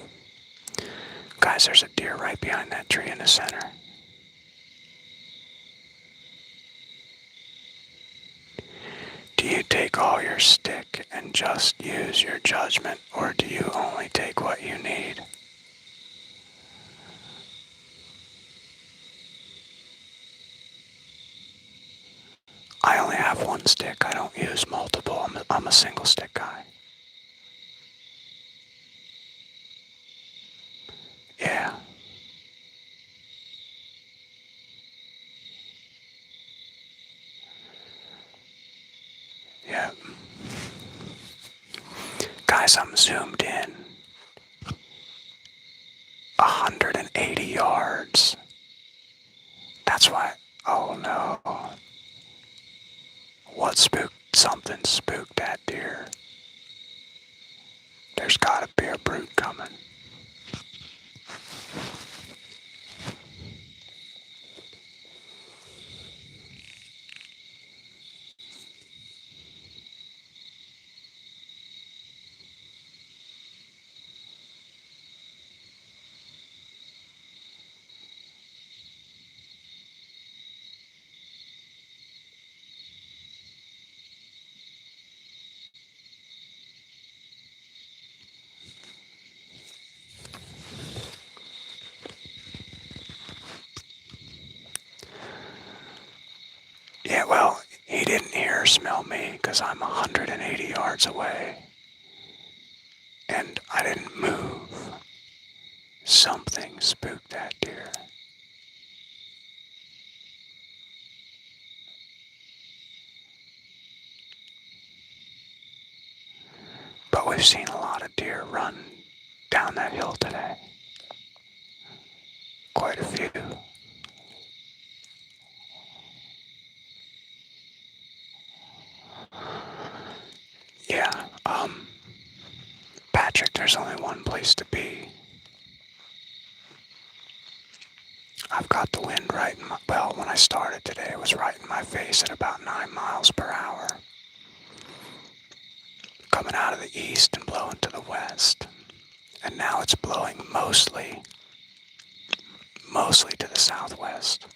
Guys, there's a deer right behind that tree in the center. Do you take all your stick and just use your judgment, or do you only take what you need? I only have one stick. I don't use multiple. I'm a single stick guy. Yeah. Yeah. Guys, I'm zoomed in. 180 yards. That's why. Oh no. What spooked? Something spooked that deer. There's gotta be a brute coming. Yeah, well, he didn't hear or smell me because I'm 180 yards away. And I didn't move. Something spooked that deer. But we've seen a lot of deer run down that hill today. Quite a few. Yeah, Patrick, there's only one place to be. I've got the wind right in my, well, when I started today, it was right in my face at about 9 miles per hour. Coming out of the east and blowing to the west. And now it's blowing mostly to the southwest.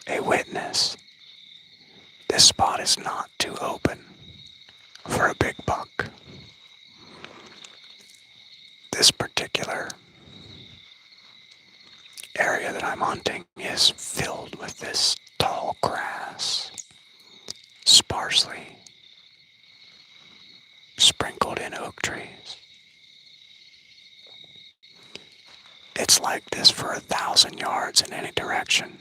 A witness. This spot is not too open for a big buck. This particular area that I'm hunting is filled with this tall grass, sparsely sprinkled in oak trees. It's like this for 1,000 yards in any direction.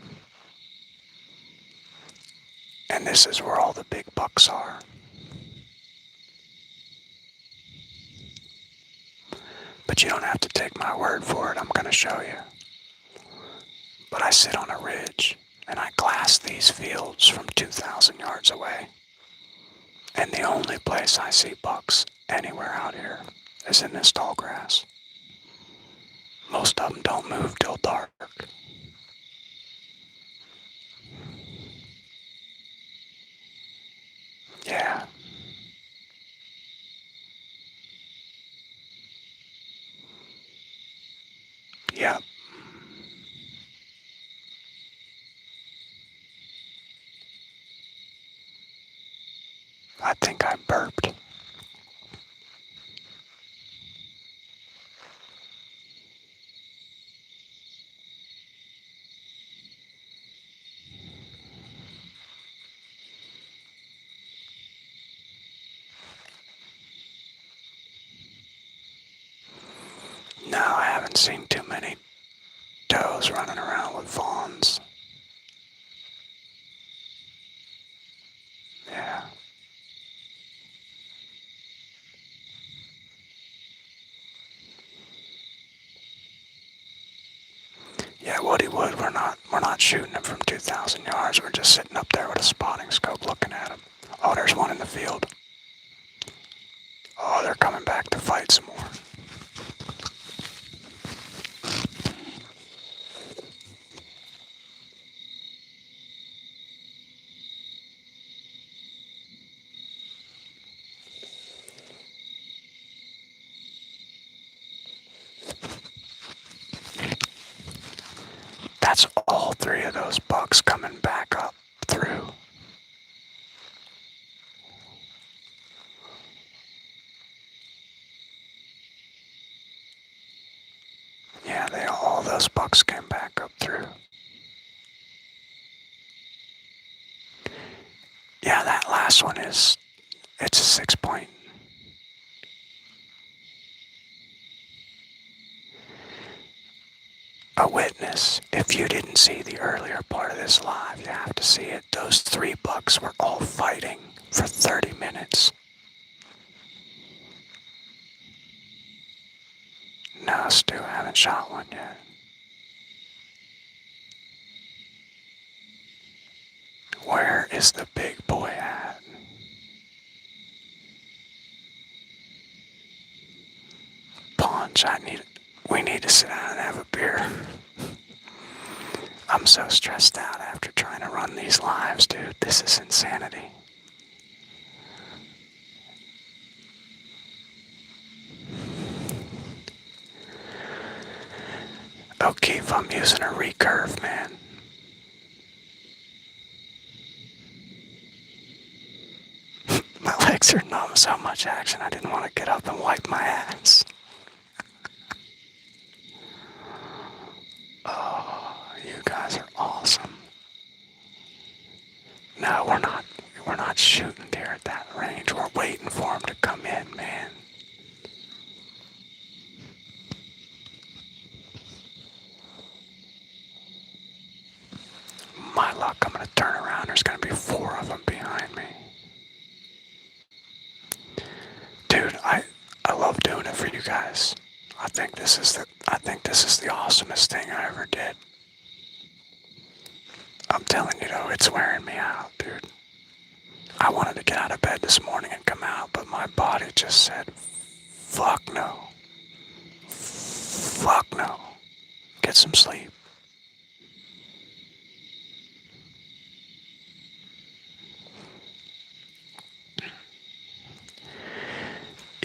And this is where all the big bucks are. But you don't have to take my word for it, I'm going to show you. But I sit on a ridge, and I glass these fields from 2,000 yards away. And the only place I see bucks anywhere out here is in this tall grass. Most of them don't move till dark. Yeah. Yep. I think I burped. No, I haven't seen too many does running around with fawns. Yeah. Yeah, Woody Wood, we're not shooting him from 2,000 yards. We're just sitting up there with a spotting scope looking at him. Oh, there's one in the field. Oh, they're coming back to fight some more. That's all three of those bucks coming back up through. Yeah, all those bucks came back up through. Yeah, that last one it's a 6 point. A witness. If you didn't see the earlier part of this live, you have to see it. Those three bucks were all fighting for 30 minutes. No, Stu, I haven't shot one yet. Where is the big boy at? Punch, we need to sit down and have a beer. I'm so stressed out after trying to run these lives, dude. This is insanity. O'Keefe, I'm using a recurve, man. My legs are numb, so much action. I didn't want to get up and wipe my ass. Oh, you guys are awesome. No, we're not. We're not shooting deer at that range. We're waiting for them to come in, man. My luck, I'm gonna turn around. There's gonna be 4 of them behind me. Dude, I love doing it for you guys. I think this is the awesomest thing I ever did. I'm telling you though, it's wearing me out, dude. I wanted to get out of bed this morning and come out, but my body just said, fuck no. Fuck no. Get some sleep.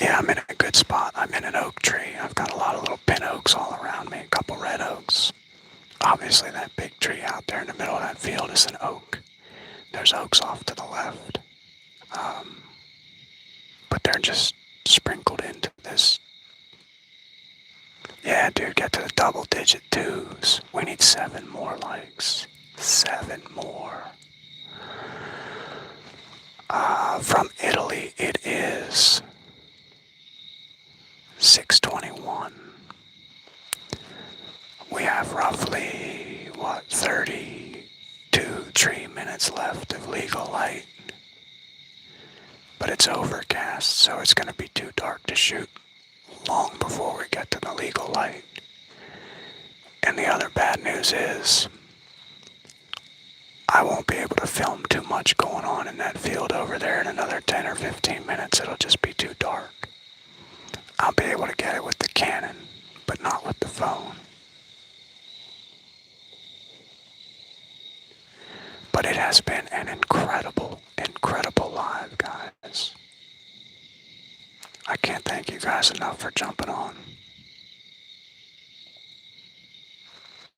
Yeah, I'm in a good spot. I'm in an oak tree. I've got a lot of little pin oaks all around me, a couple red oaks. Obviously, that big tree out there in the middle of that field is an oak. There's oaks off to the left. But they're just sprinkled into this. Yeah, dude, get to the double-digit 2s. We need 7 more likes. 7 more. From Italy, it is 6:21. We have roughly, 32 minutes left of legal light. But it's overcast, so it's going to be too dark to shoot long before we get to the legal light. And the other bad news is, I won't be able to film too much going on in that field over there in another 10 or 15 minutes. It'll just be too dark. I'll be able to get it with the Canon, but not with the phone. But it has been an incredible, incredible live, guys. I can't thank you guys enough for jumping on.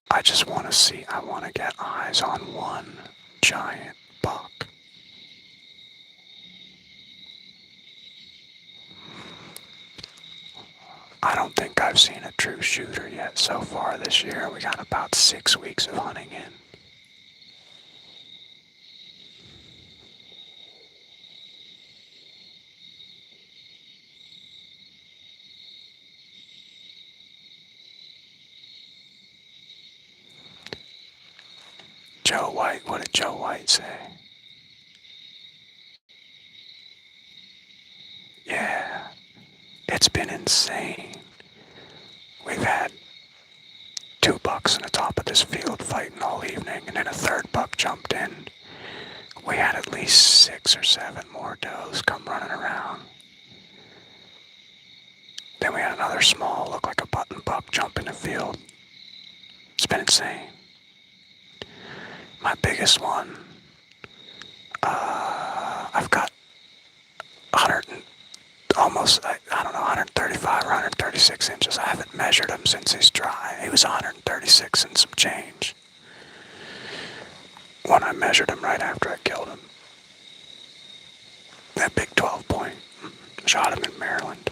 I just want to get eyes on one giant buck. I don't think I've seen a true shooter yet so far this year. We got about 6 weeks of hunting in. Joe White, what did Joe White say? It's been insane. We've had 2 bucks on the top of this field fighting all evening, and then a third buck jumped in. We had at least 6 or 7 more does come running around. Then we had another small, look like a button buck jump in the field. It's been insane. My biggest one, I've got 100 and almost, I don't know, 135 or 136 inches. I haven't measured him since he's dry. He was 136 and some change when I measured him right after I killed him. That big 12 point. Shot him in Maryland.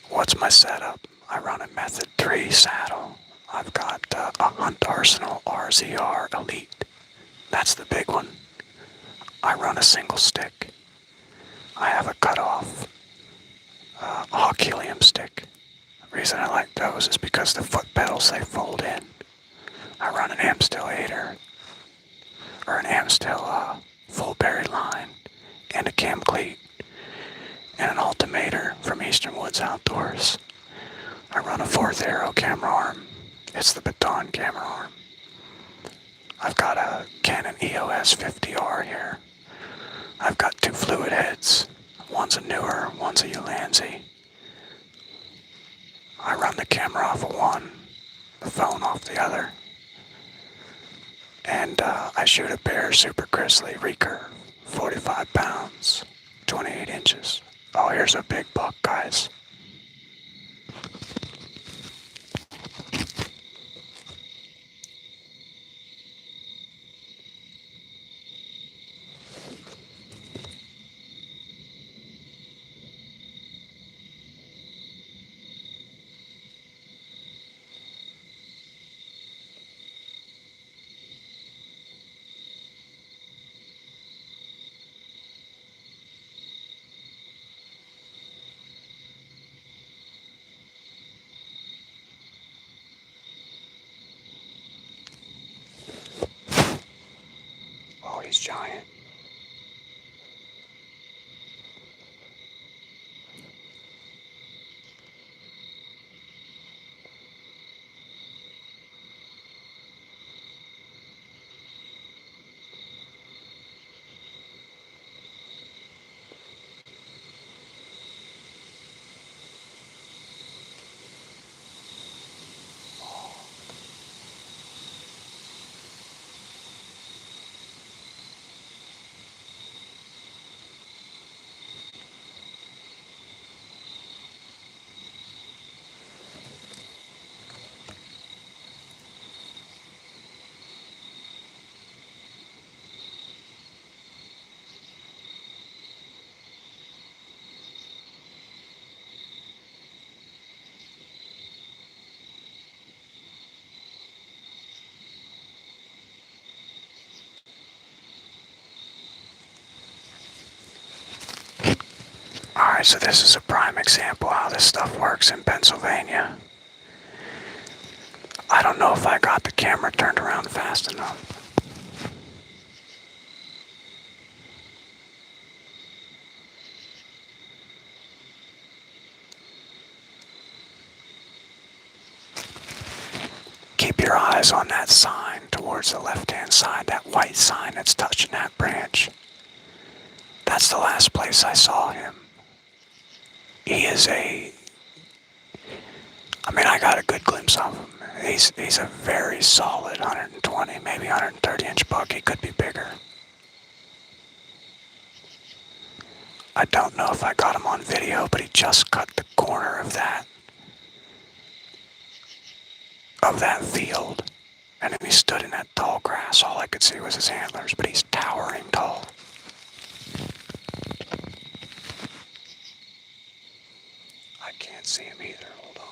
What's my setup? I run a Method 3 saddle. I've got a Hunt Arsenal RZR Elite. That's the big one. I run a single stick. I have a cutoff Hawk Helium stick. The reason I like those is because the foot pedals, they fold in. I run an Amstel 8er, or an Amstel full buried line, and a cam cleat, and an Altimeter from Eastern Woods Outdoors. I run a 4th Arrow camera arm. It's the Baton camera arm. I've got a Canon EOS 50R here. I've got 2 fluid heads. One's a newer, one's a Ulanzi. I run the camera off of one, the phone off the other. And I shoot a Bear Super Grizzly recurve, 45 pounds, 28 inches. Oh, here's a big buck, guys. Oh, he's giant. Alright, so this is a prime example how this stuff works in Pennsylvania. I don't know if I got the camera turned around fast enough. Keep your eyes on that sign towards the left-hand side, that white sign that's touching that branch. That's the last place I saw him. He is I got a good glimpse of him. He's a very solid 120, maybe 130 inch buck. He could be bigger. I don't know if I got him on video, but he just cut the corner of that field. And if he stood in that tall grass, all I could see was his antlers, but he's towering tall. I can't see him either. Hold on.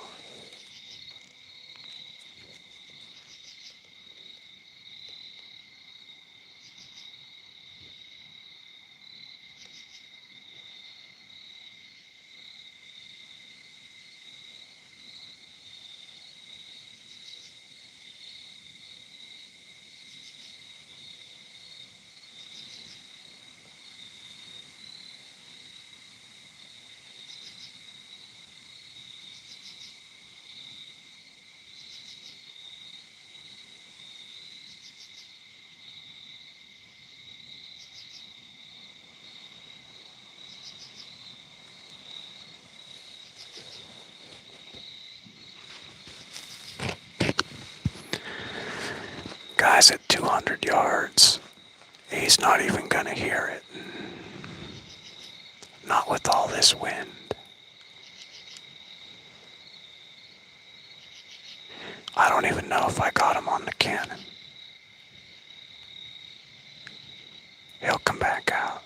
guy's at 200 yards. He's not even gonna hear it. Not with all this wind. I don't even know if I got him on the cannon. He'll come back out.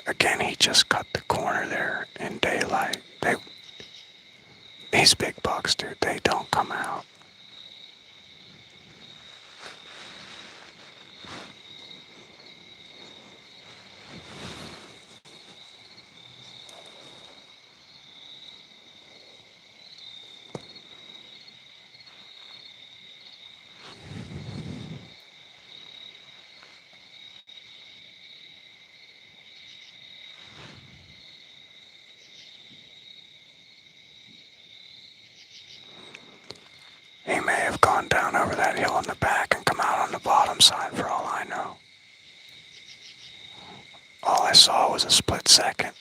Again, he just cut the corner there in daylight. These big bucks, dude, they don't come out. He may have gone down over that hill in the back and come out on the bottom side for all I know. All I saw was a split second.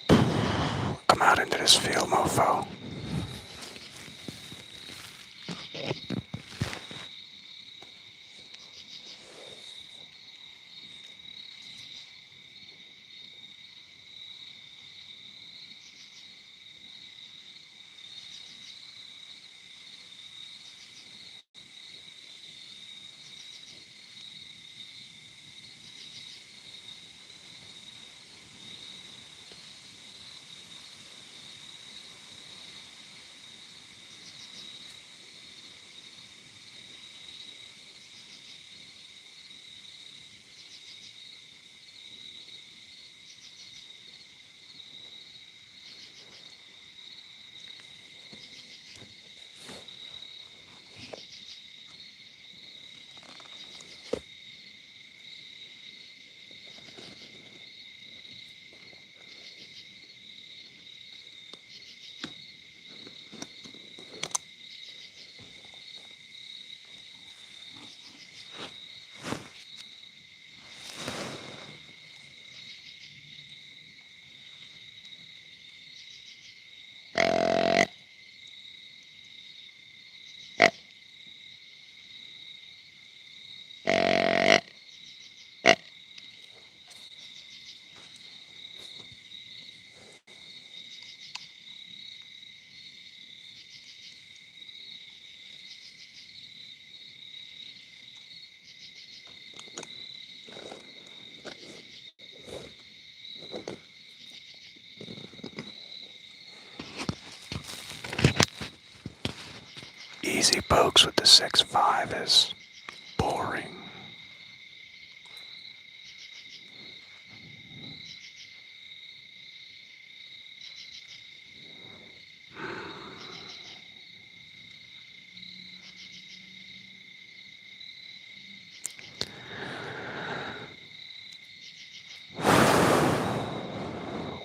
Come out into this field, mofo. Easy pokes with the 6.5 is boring.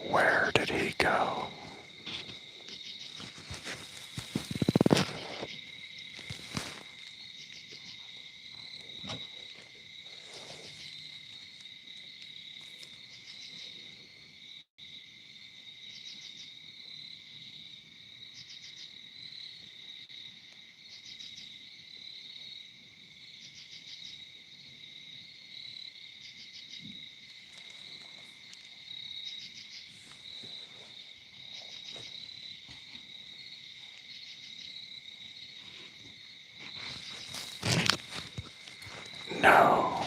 Where did he go? No.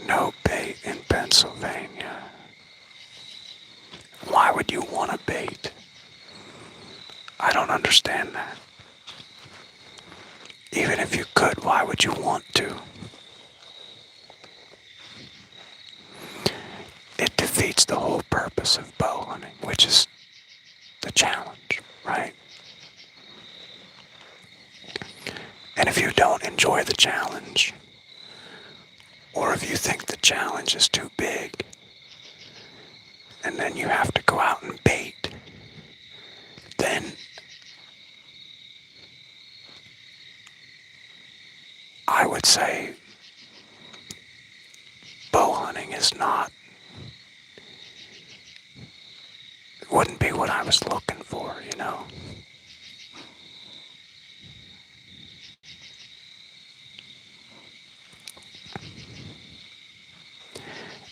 No bait in Pennsylvania. Why would you want a bait? I don't understand that. Even if you could, why would you want to? It defeats the whole purpose of bow hunting, which is the challenge, right? And if you don't enjoy the challenge, or if you think the challenge is too big, and then you have to go out and bait, then I would say bow hunting is not what I was looking for, you know?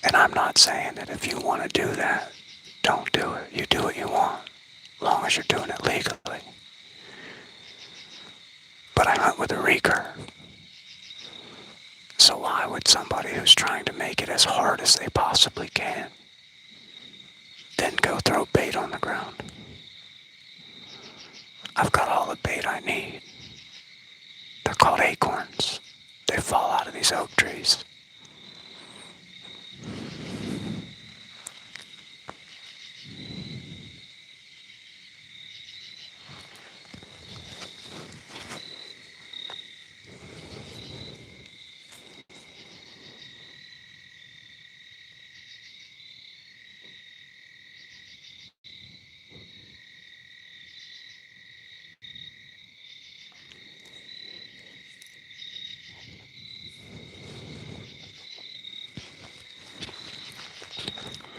And I'm not saying that if you want to do that, don't do it. You do what you want, as long as you're doing it legally. But I hunt with a recurve. So why would somebody who's trying to make it as hard as they possibly can then go throw bait on the ground? I've got all the bait I need. They're called acorns. They fall out of these oak trees.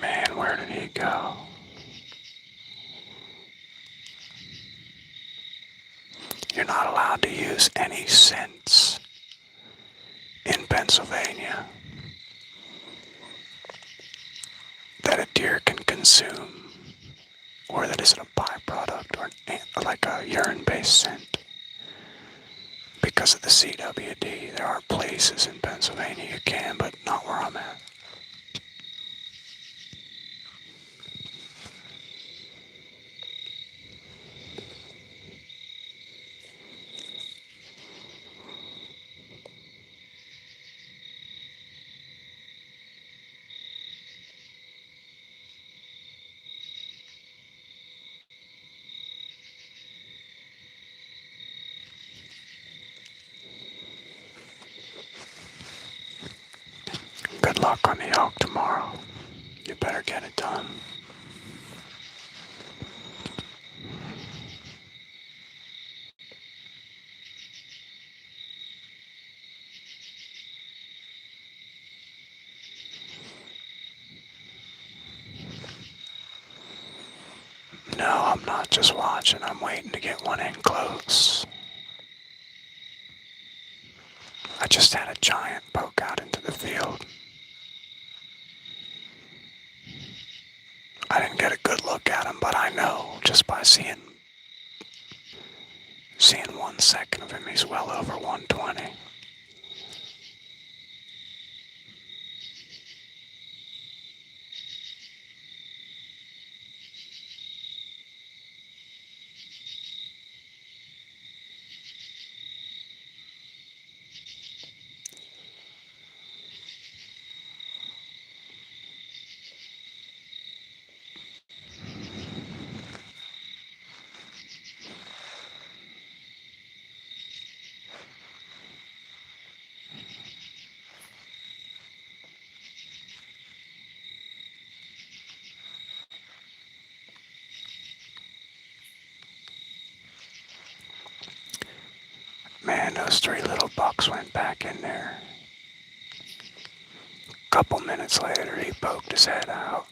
Man, where did he go? You're not allowed to use any scents in Pennsylvania that a deer can consume, or that isn't a byproduct or like a urine-based scent. Because of the CWD, there are places in Pennsylvania you can, but not where I'm at. Good luck on the elk tomorrow. You better get it done. No, I'm not just watching. I'm waiting to get one in close. I just had a giant poke out into the field. I didn't get a good look at him, but I know just by seeing 1 second of him, he's well over 120. Man, those 3 little bucks went back in there. A couple minutes later, he poked his head out.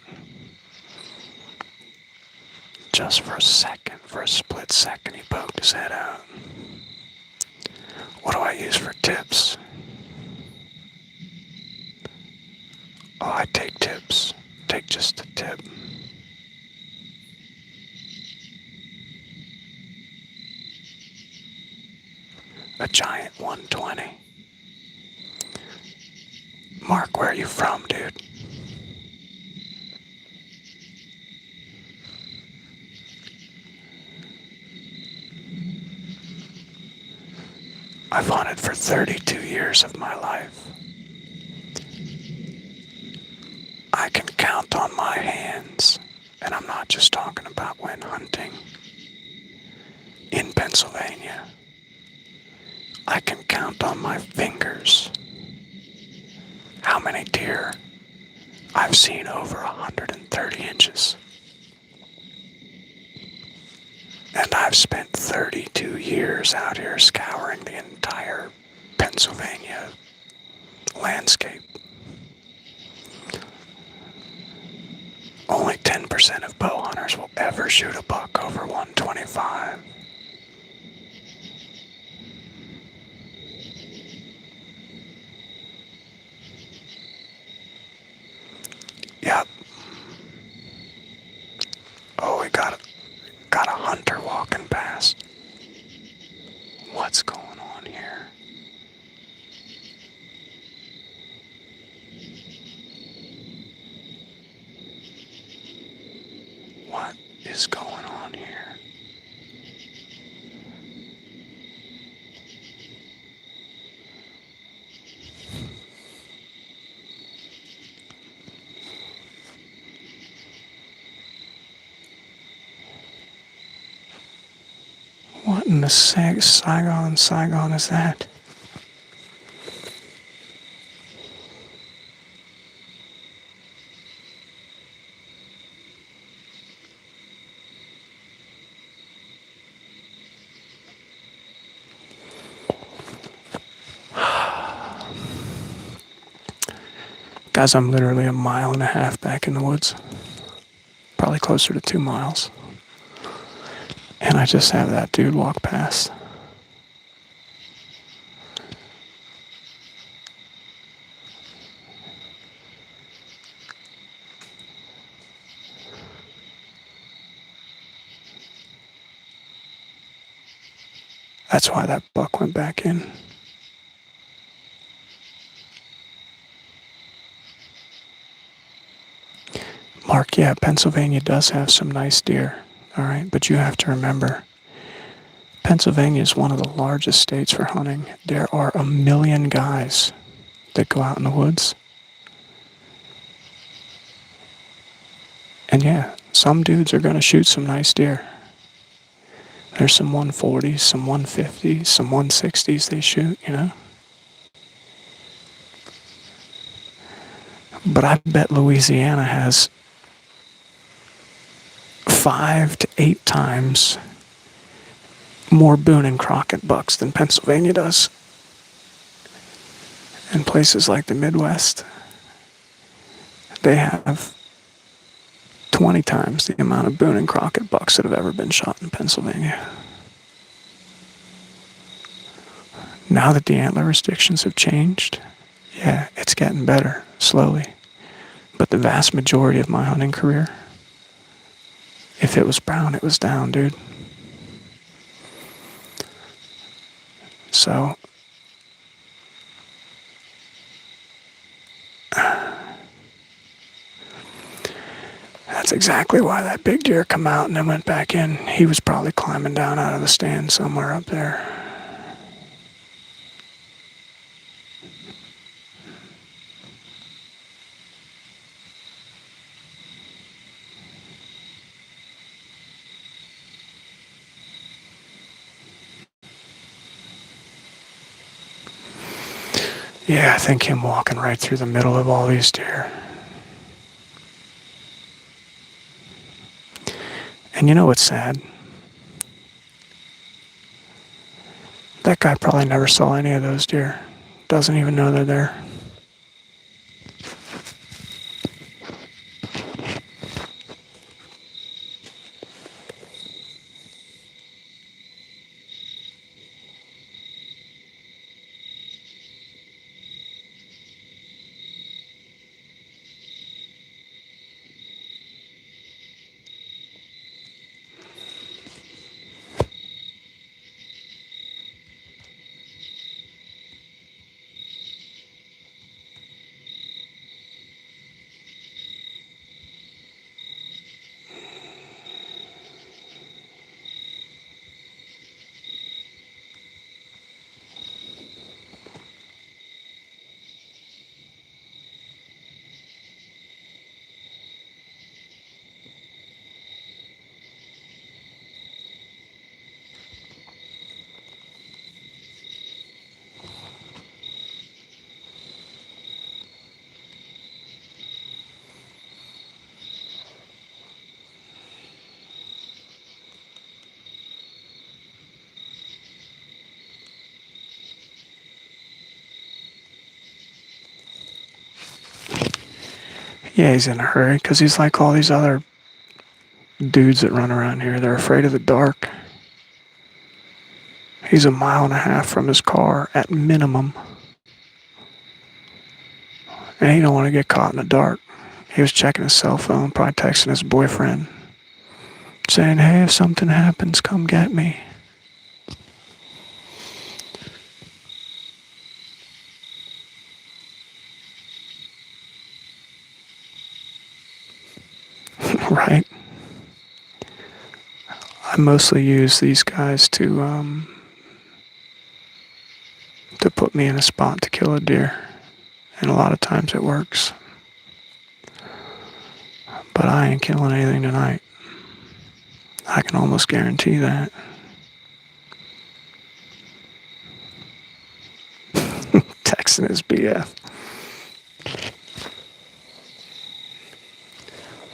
Just for a second, for a split second, he poked his head out. What do I use for tips? Oh, I take tips. Take just a tip. A giant 120. Mark, where are you from, dude? I've hunted for 32 years of my life. I can count on my hands, and I'm not just talking about when hunting in Pennsylvania. I can count on my fingers how many deer I've seen over 130 inches. And I've spent 32 years out here scouring the entire Pennsylvania landscape. Only 10% of bow hunters will ever shoot a buck over 125. Yep. Oh, we got a hunter walking past. What's going on here? What is going on here? What in the Saigon is that? Guys, I'm literally a mile and a half back in the woods. Probably closer to 2 miles. And I just have that dude walk past. That's why that buck went back in. Mark, yeah, Pennsylvania does have some nice deer, all right? But you have to remember, Pennsylvania is one of the largest states for hunting. There are 1 million guys that go out in the woods. And yeah, some dudes are going to shoot some nice deer. There's some 140s, some 150s, some 160s they shoot, you know? But I bet Louisiana has 5 to 8 times more Boone and Crockett bucks than Pennsylvania does. In places like the Midwest, they have 20 times the amount of Boone and Crockett bucks that have ever been shot in Pennsylvania. Now that the antler restrictions have changed, yeah, it's getting better, slowly. But the vast majority of my hunting career, if it was brown, it was down, dude. So, that's exactly why that big deer come out and then went back in. He was probably climbing down out of the stand somewhere up there. Yeah, I think him walking right through the middle of all these deer. And you know what's sad? That guy probably never saw any of those deer. Doesn't even know they're there. Yeah, he's in a hurry because he's like all these other dudes that run around here. They're afraid of the dark. He's 1.5 miles from his car at minimum. And he don't want to get caught in the dark. He was checking his cell phone, probably texting his boyfriend, saying, hey, if something happens, come get me. Right? I mostly use these guys to put me in a spot to kill a deer. And a lot of times it works. But I ain't killing anything tonight. I can almost guarantee that. Texting his BF.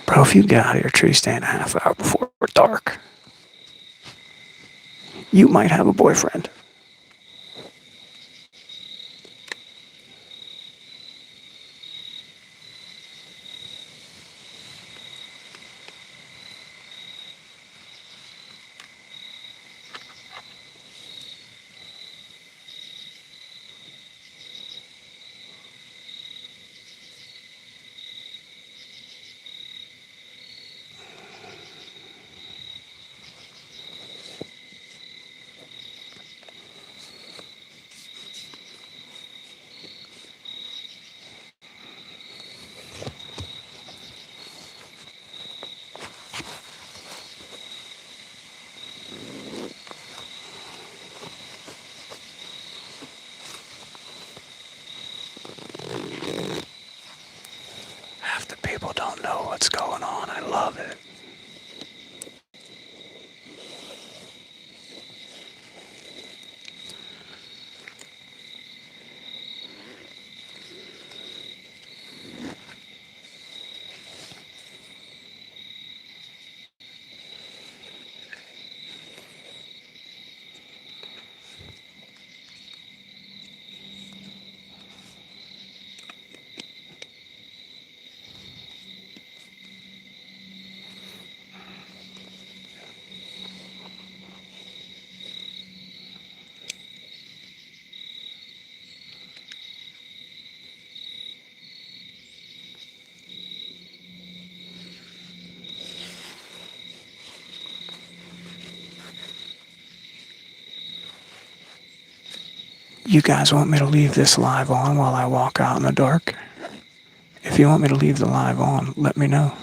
Bro, if you get out of your tree stand a half hour before dark, you might have a boyfriend. Half the people don't know what's going on. I love it. You guys want me to leave this live on while I walk out in the dark? If you want me to leave the live on, let me know.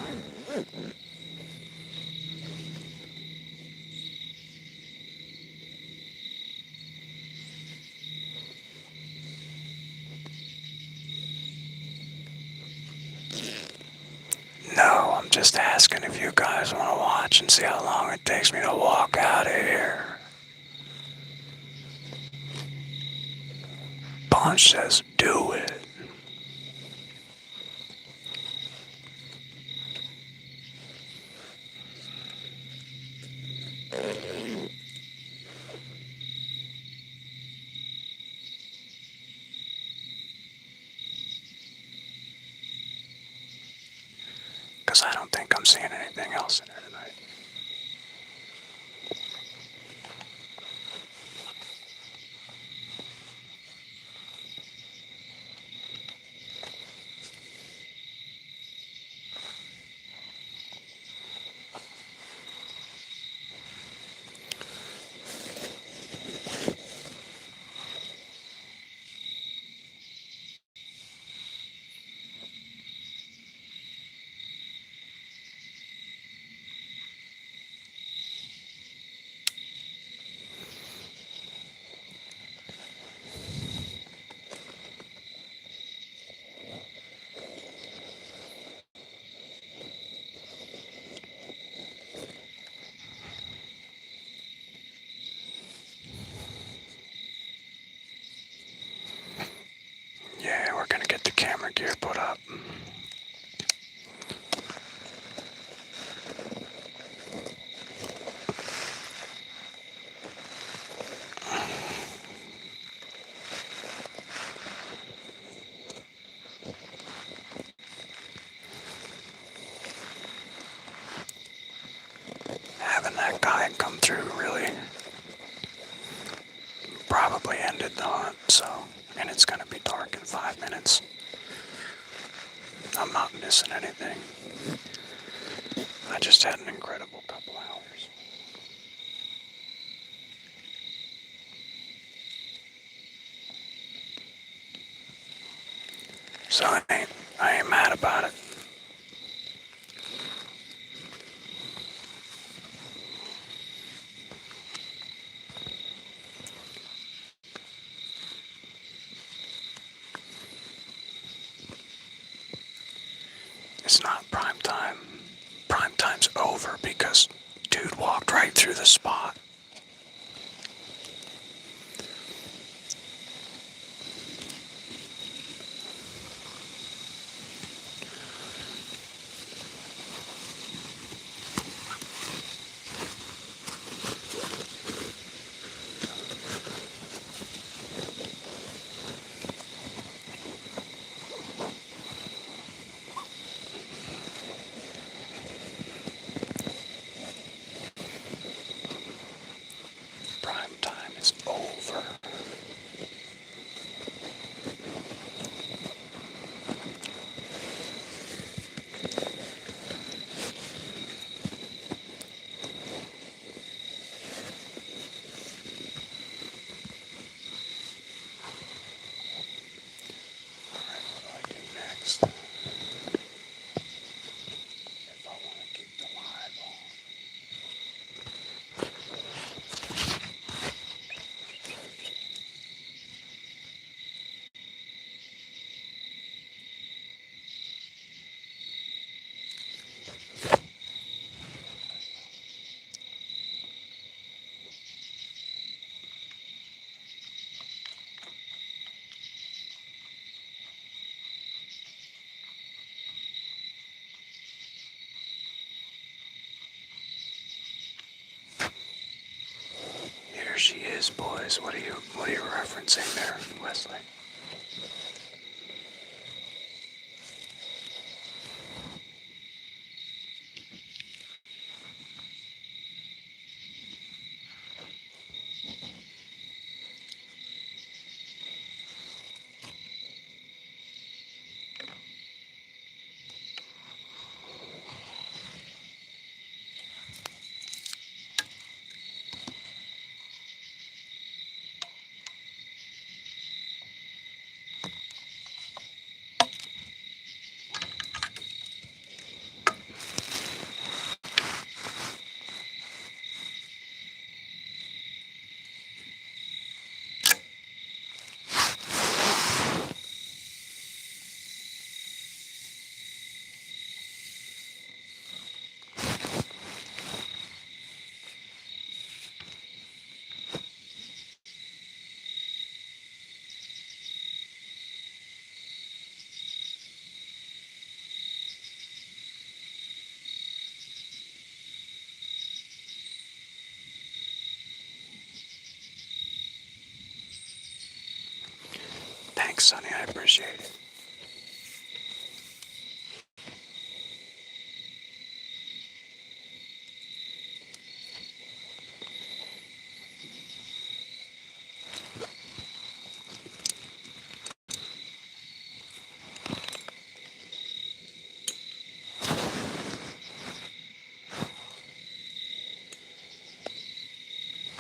No, I'm just asking if you guys want to watch and see how long it takes me to walk out of here. Punch says, do it. Because I don't think I'm seeing anything else in there tonight. hunt, so, and it's going to be dark in 5 minutes. I'm not missing anything. I just had an incredible couple hours. So I ain't mad about it. It's not prime time. Prime time's over because dude walked right through the spot. Prime time is over. Alright, what do I do next? If I want to keep the live on. Here she is, boys. What are you referencing there, Wesley? Thanks, Sonny. I appreciate it.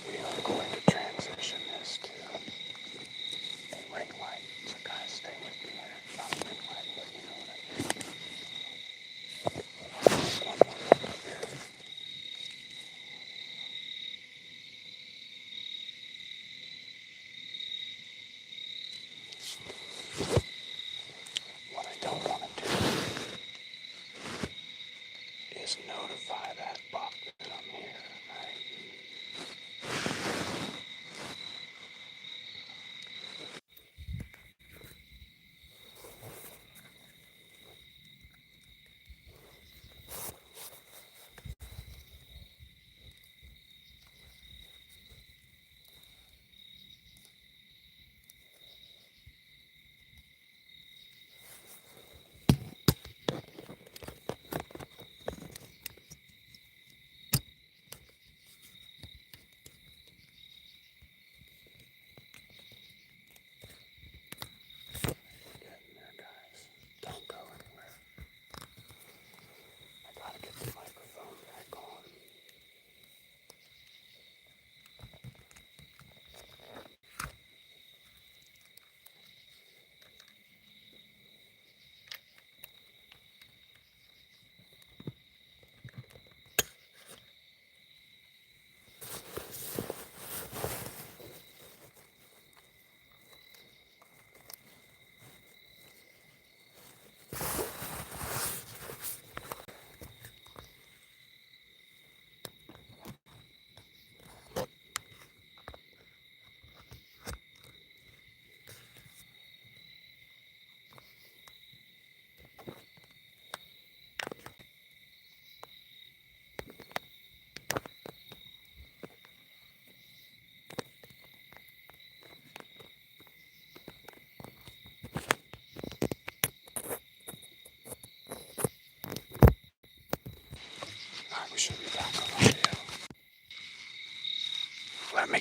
We are going to transition this to a ring light. So guys, stay with me here. Not a ring light, but you know what I mean. One more look up here. What I don't want to do is notify that buck that I'm here, right?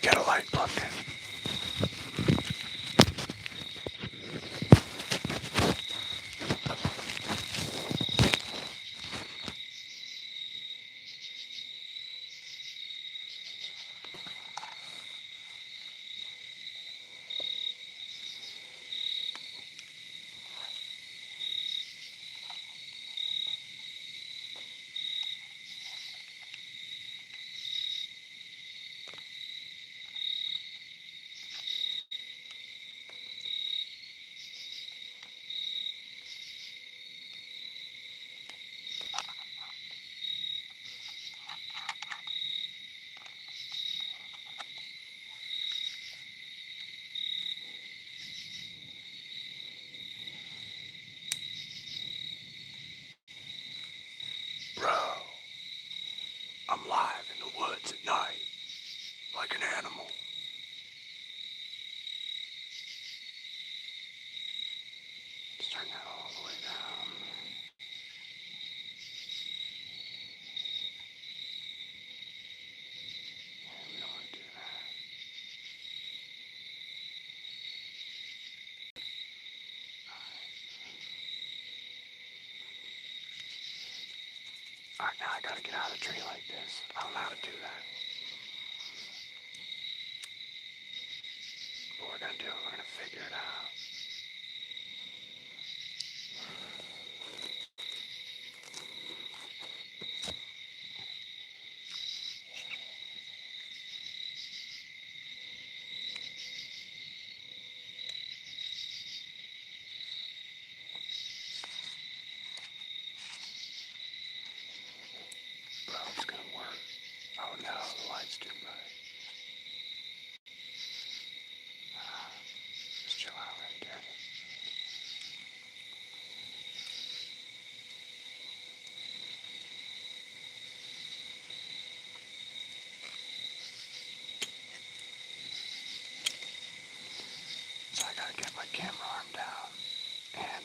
get a light plugged in. Bro, I'm live in the woods at night, like an animal. Let's turn that all the way down. We don't want to do that. Alright, now I gotta get out of the tree like this. I don't know how to do that. But we're gonna do it. We're gonna figure it out. Bro, it's gonna work. Oh no, the light's too bright. Just chill out right there. So I gotta get my camera arm down, and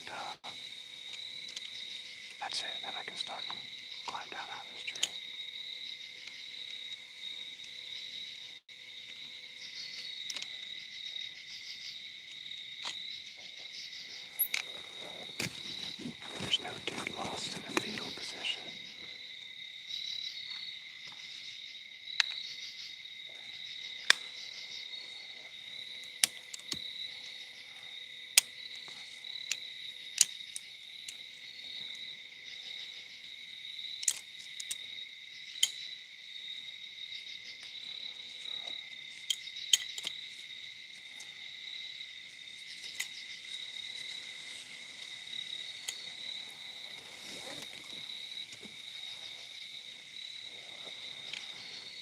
that's it. Then I can start climb down out of this tree. There's no dude lost in a fetal position.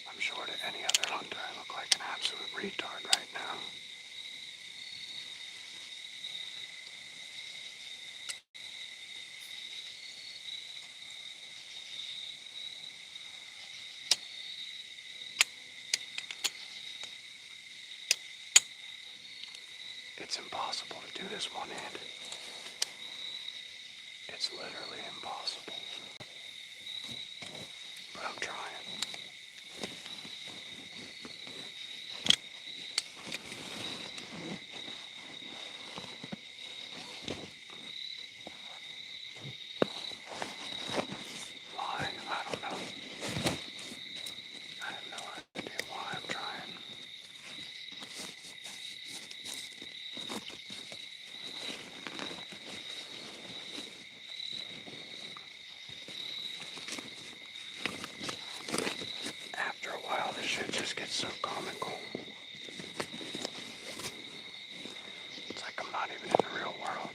I'm sure to any other hunter I look like an absolute retard right now. It's impossible to do this one-handed. It's literally impossible. But I'm trying. Why? I don't know. I have no idea why I'm trying. After a while, this shit just gets so comical. It's like I'm not even in the real world.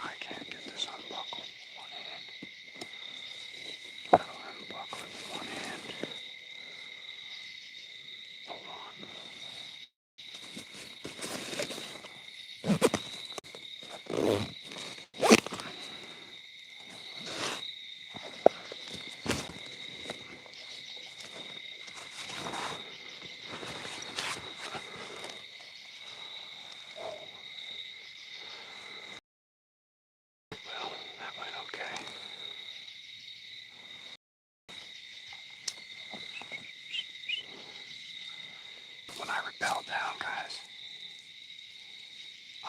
I can't get this unbuckled with one hand. I'll unbuckle it with one hand. Hold on. Well, that went okay.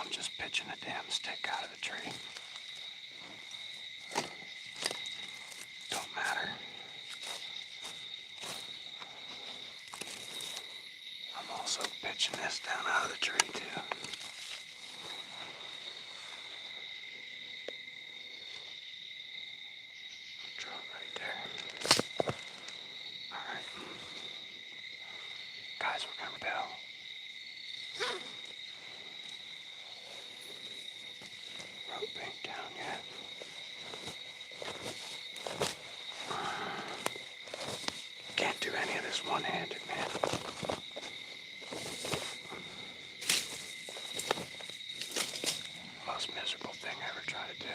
I'm just pitching a damn stick out of the tree. Don't matter. I'm also pitching this down out of the tree too. Draw it right there. Alright. Guys, we're gonna bell. Rope ain't down yet. Can't do any of this one-handed, man. Most miserable thing I ever tried to do.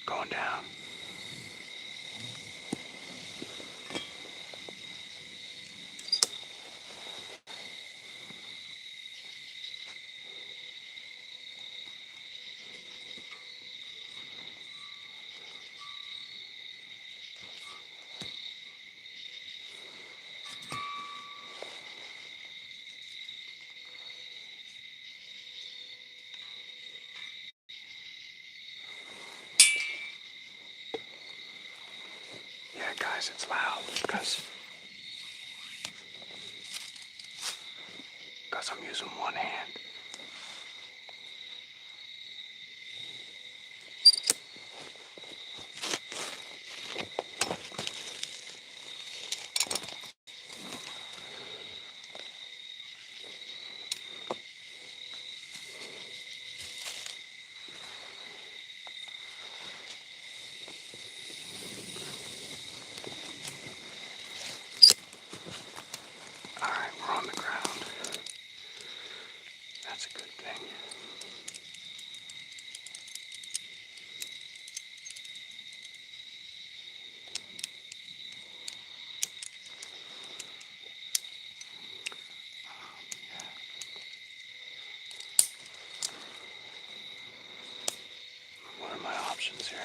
Going down. Yeah, guys, it's loud because I'm using one hand. Alright, we're on the ground. That's a good thing. What are my options here?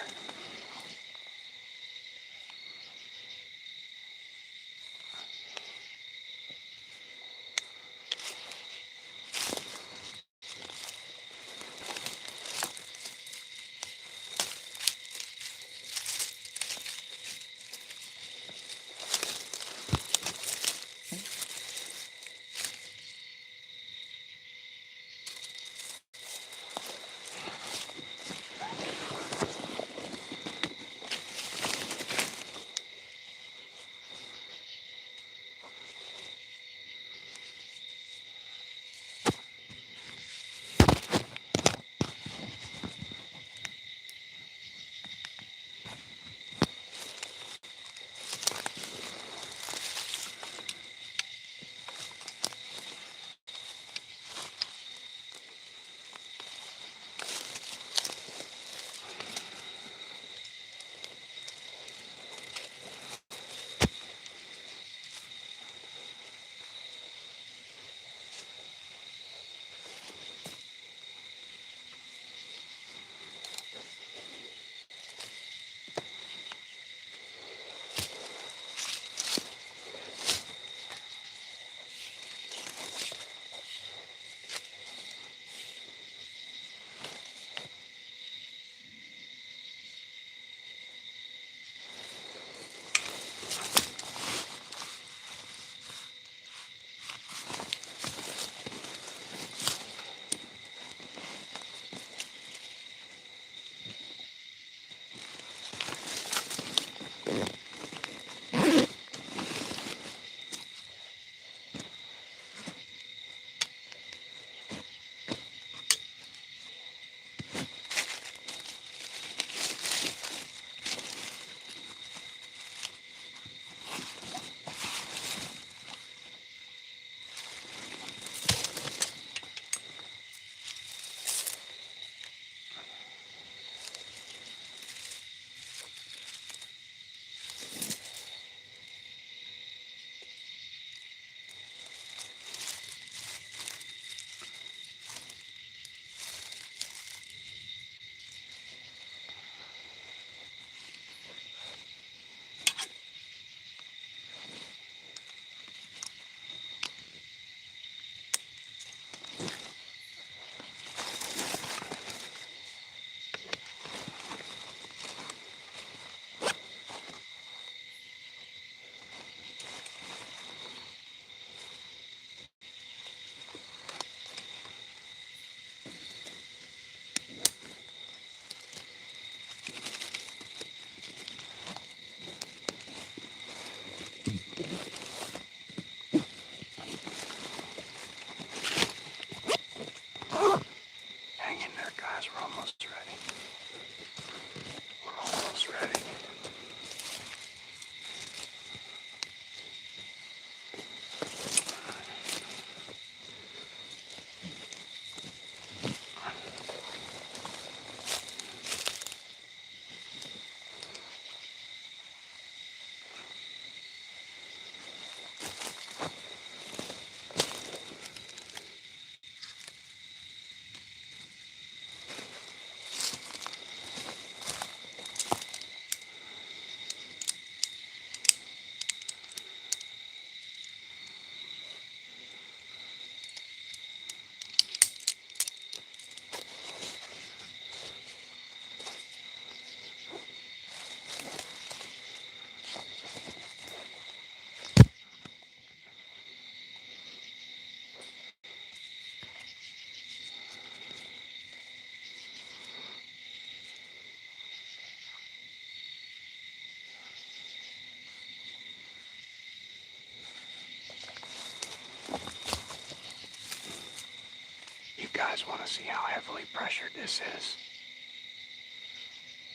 guys want to see how heavily pressured this is.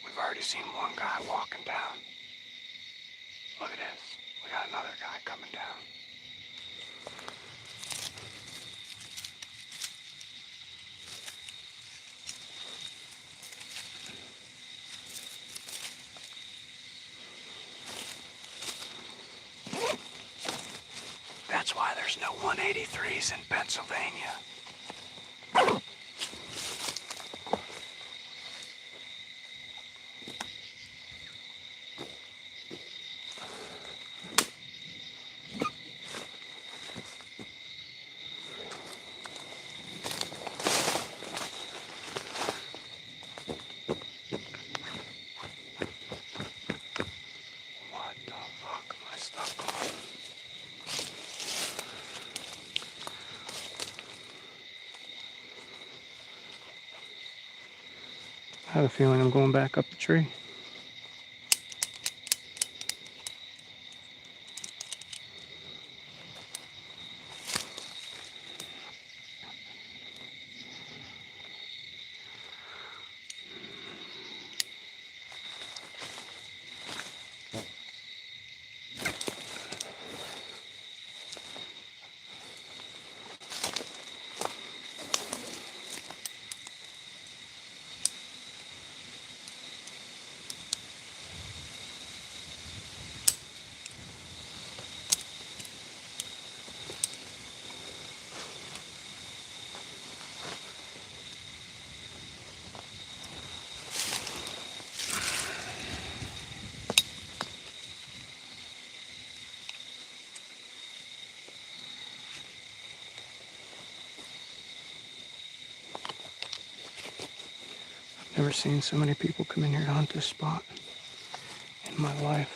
We've already seen one guy walking down. Look at this. We got another guy coming down. That's why there's no 183s in Pennsylvania. What the fuck am I stuck on? I have a feeling I'm going back up the tree. Never seen so many people come in here to hunt this spot in my life.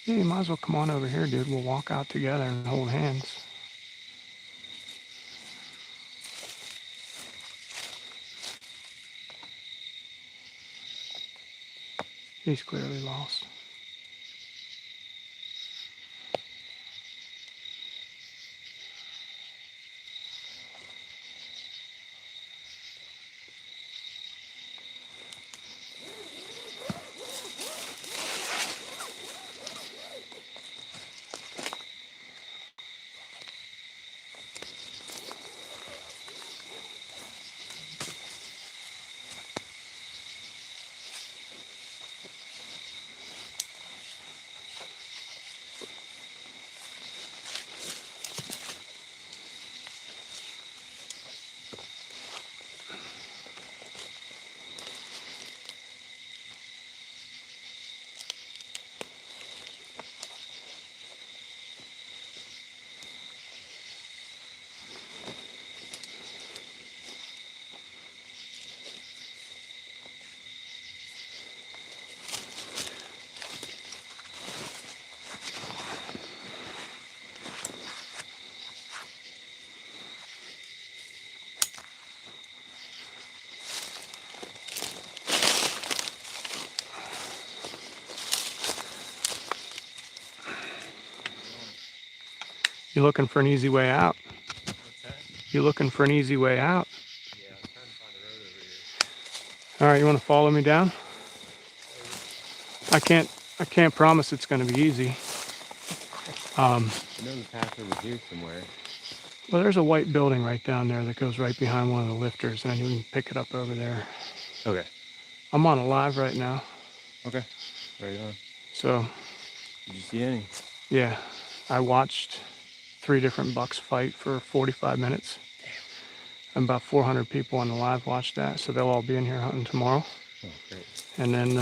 Yeah, you might as well come on over here, dude. We'll walk out together and hold hands. He's clearly lost. You looking for an easy way out? What's that? You looking for an easy way out? Yeah, I'm trying to find a road over here. All right, you want to follow me down? I can't promise it's going to be easy. I know the path over here somewhere. Well, there's a white building right down there that goes right behind one of the lifters, and you can pick it up over there. Okay. I'm on a live right now. Okay. Right on. So, Did you see any? yeah, I watched 3 different bucks fight for 45 minutes. And about 400 people on the live watched that, so they'll all be in here hunting tomorrow. Oh, great. And then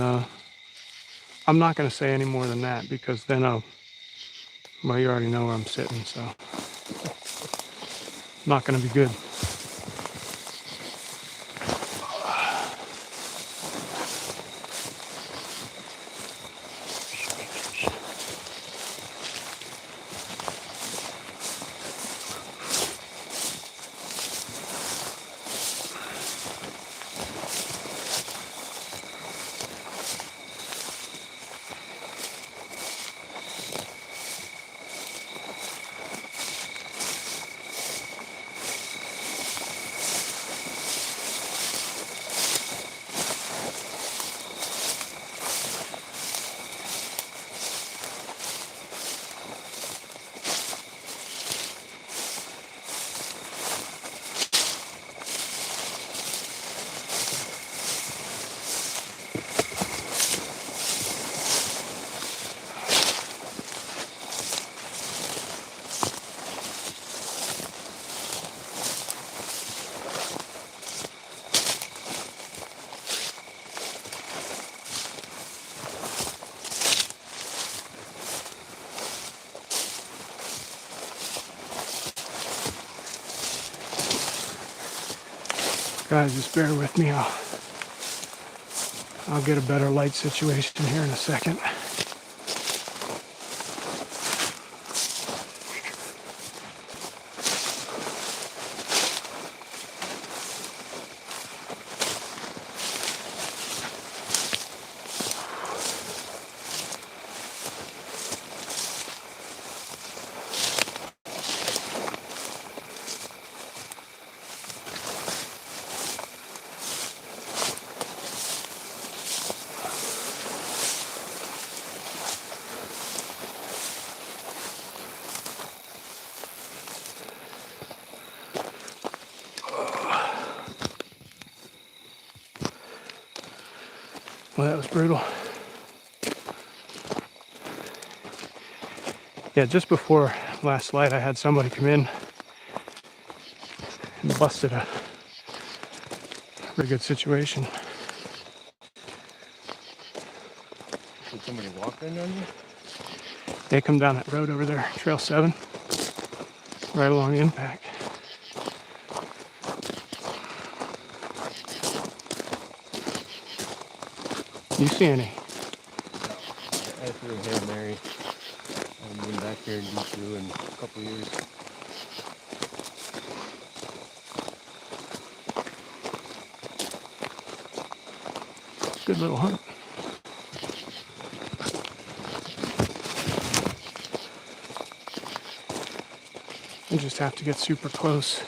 I'm not going to say any more than that because then well, you already know where I'm sitting, so not going to be good. Guys, just bear with me. I'll get a better light situation here in a second. Well, that was brutal. Yeah, just before last light, I had somebody come in and busted a pretty good situation. Did somebody walk in on you? They come down that road over there, Trail 7, right along the impact. You see any? I threw a Hail Mary. I haven't been back here in D2 in a couple years. Good little hunt. You just have to get super close.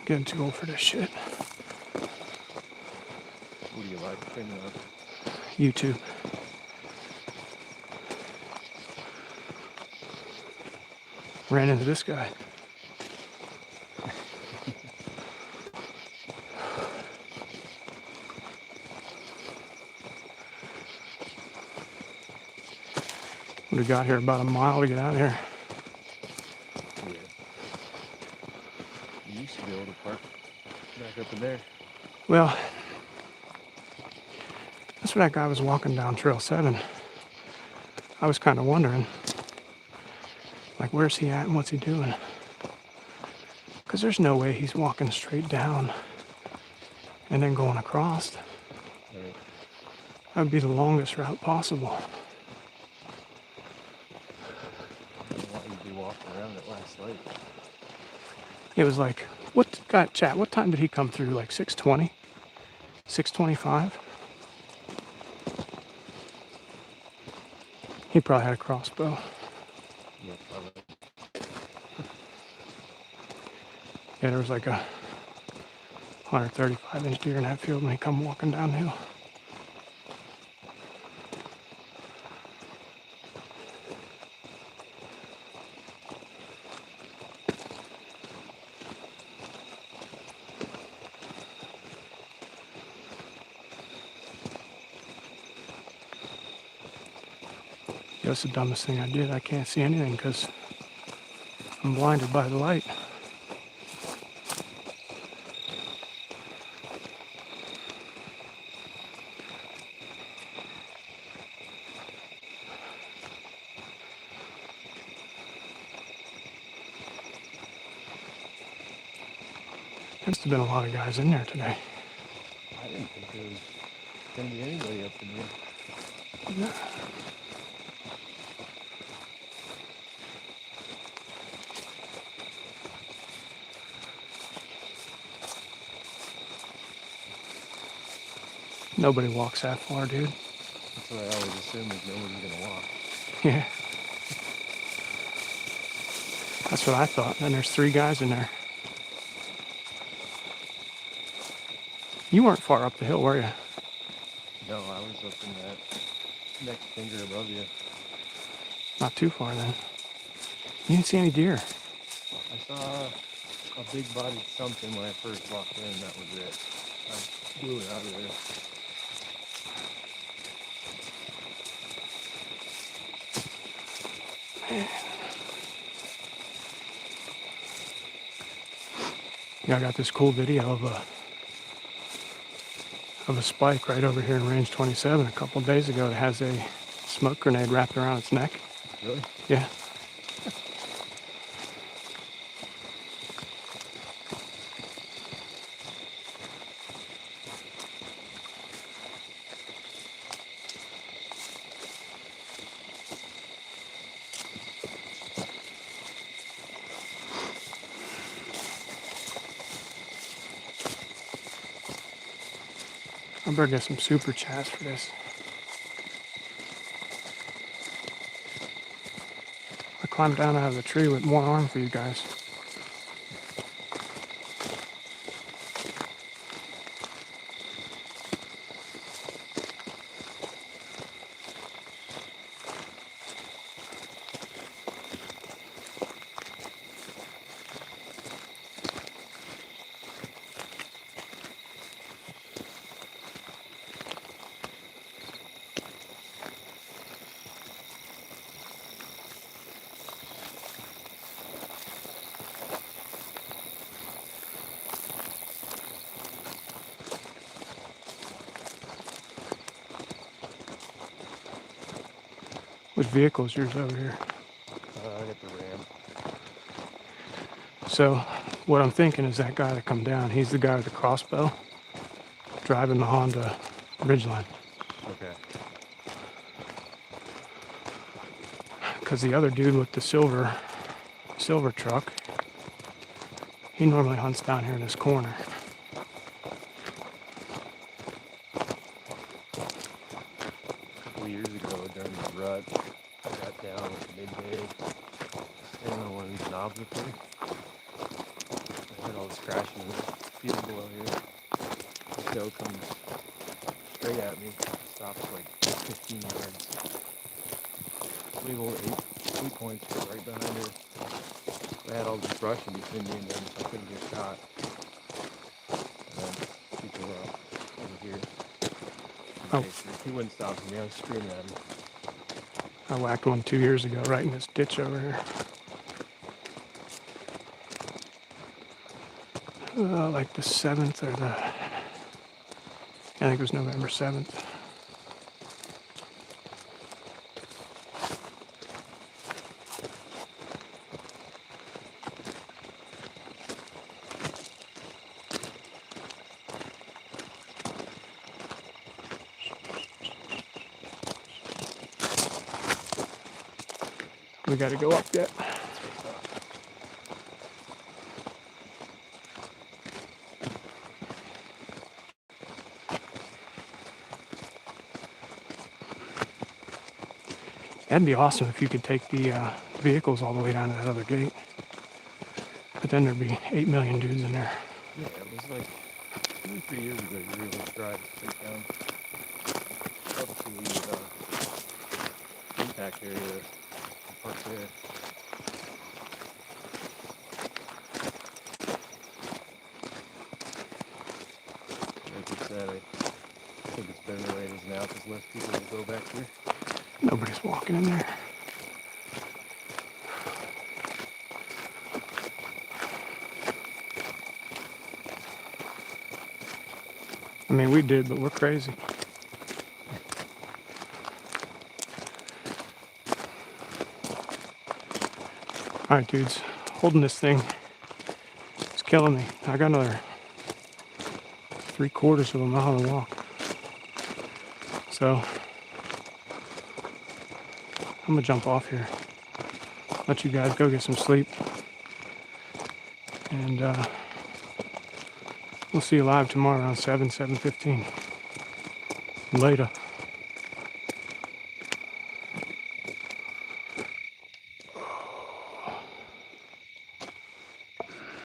Getting too old for this shit. What do you like? Turn it up. YouTube. Ran into this guy. We got here about a mile to get out of here. Yeah. You used to be able to park back up in there. Well, that's where that guy was walking down Trail 7. I was kind of wondering, like, where's he at and what's he doing? Because there's no way he's walking straight down and then going across. Right. That would be the longest route possible. I don't want you to be walking around at last light. It was like, chat, what time did he come through? Like 6:20? 6:25? He probably had a crossbow. Yeah, probably. Yeah, there was like a 135-inch deer in that field when he come walking downhill. That's the dumbest thing I did. I can't see anything because I'm blinded by the light. Must have been a lot of guys in there today. I didn't think there was going to be anybody up in here. Yeah. Nobody walks that far, dude. That's what I always assume is nobody's going to walk. Yeah. That's what I thought. And there's 3 guys in there. You weren't far up the hill, were you? No, I was up in that next finger above you. Not too far then. You didn't see any deer. I saw a big bodied something when I first walked in, that was it. I blew it out of there. Yeah, I got this cool video of a spike right over here in range 27 a couple of days ago that has a smoke grenade wrapped around its neck. Really? Yeah. I better get some super chats for this. I climbed down out of the tree with one arm for you guys. Which vehicle is yours over here? I got the Ram. So what I'm thinking is that guy that come down, he's the guy with the crossbow driving the Honda Ridgeline. Okay. Because the other dude with the silver truck, he normally hunts down here in this corner. A couple of years ago during the rut, I got down at midday, standing on one of these knobs up there. I heard all this crashing in the field below here. The doe comes straight at me, stops like 15 yards. Big old eight points right behind her. I had all this brush in between me and them, so I couldn't get shot. And then people over here. Oh. He wouldn't stop me. I was screaming at him. I whacked one 2 years ago right in this ditch over here. Like the 7th or I think it was November 7th. We got to go up yet. That'd be awesome if you could take the vehicles all the way down to that other gate. But then there'd be 8 million dudes in there. Yeah, it was like 2 or 3 years ago you were able to drive straight down up to the impact area, the park there. Like you said, I think it's better the way it is now because less people will go back here. Nobody's walking in there. I mean, we did, but we're crazy. All right, dudes, holding this thing, it's killing me. I got another 3/4 of a mile to walk. So I'm gonna jump off here, let you guys go get some sleep, and we'll see you live tomorrow around 7:15. Later.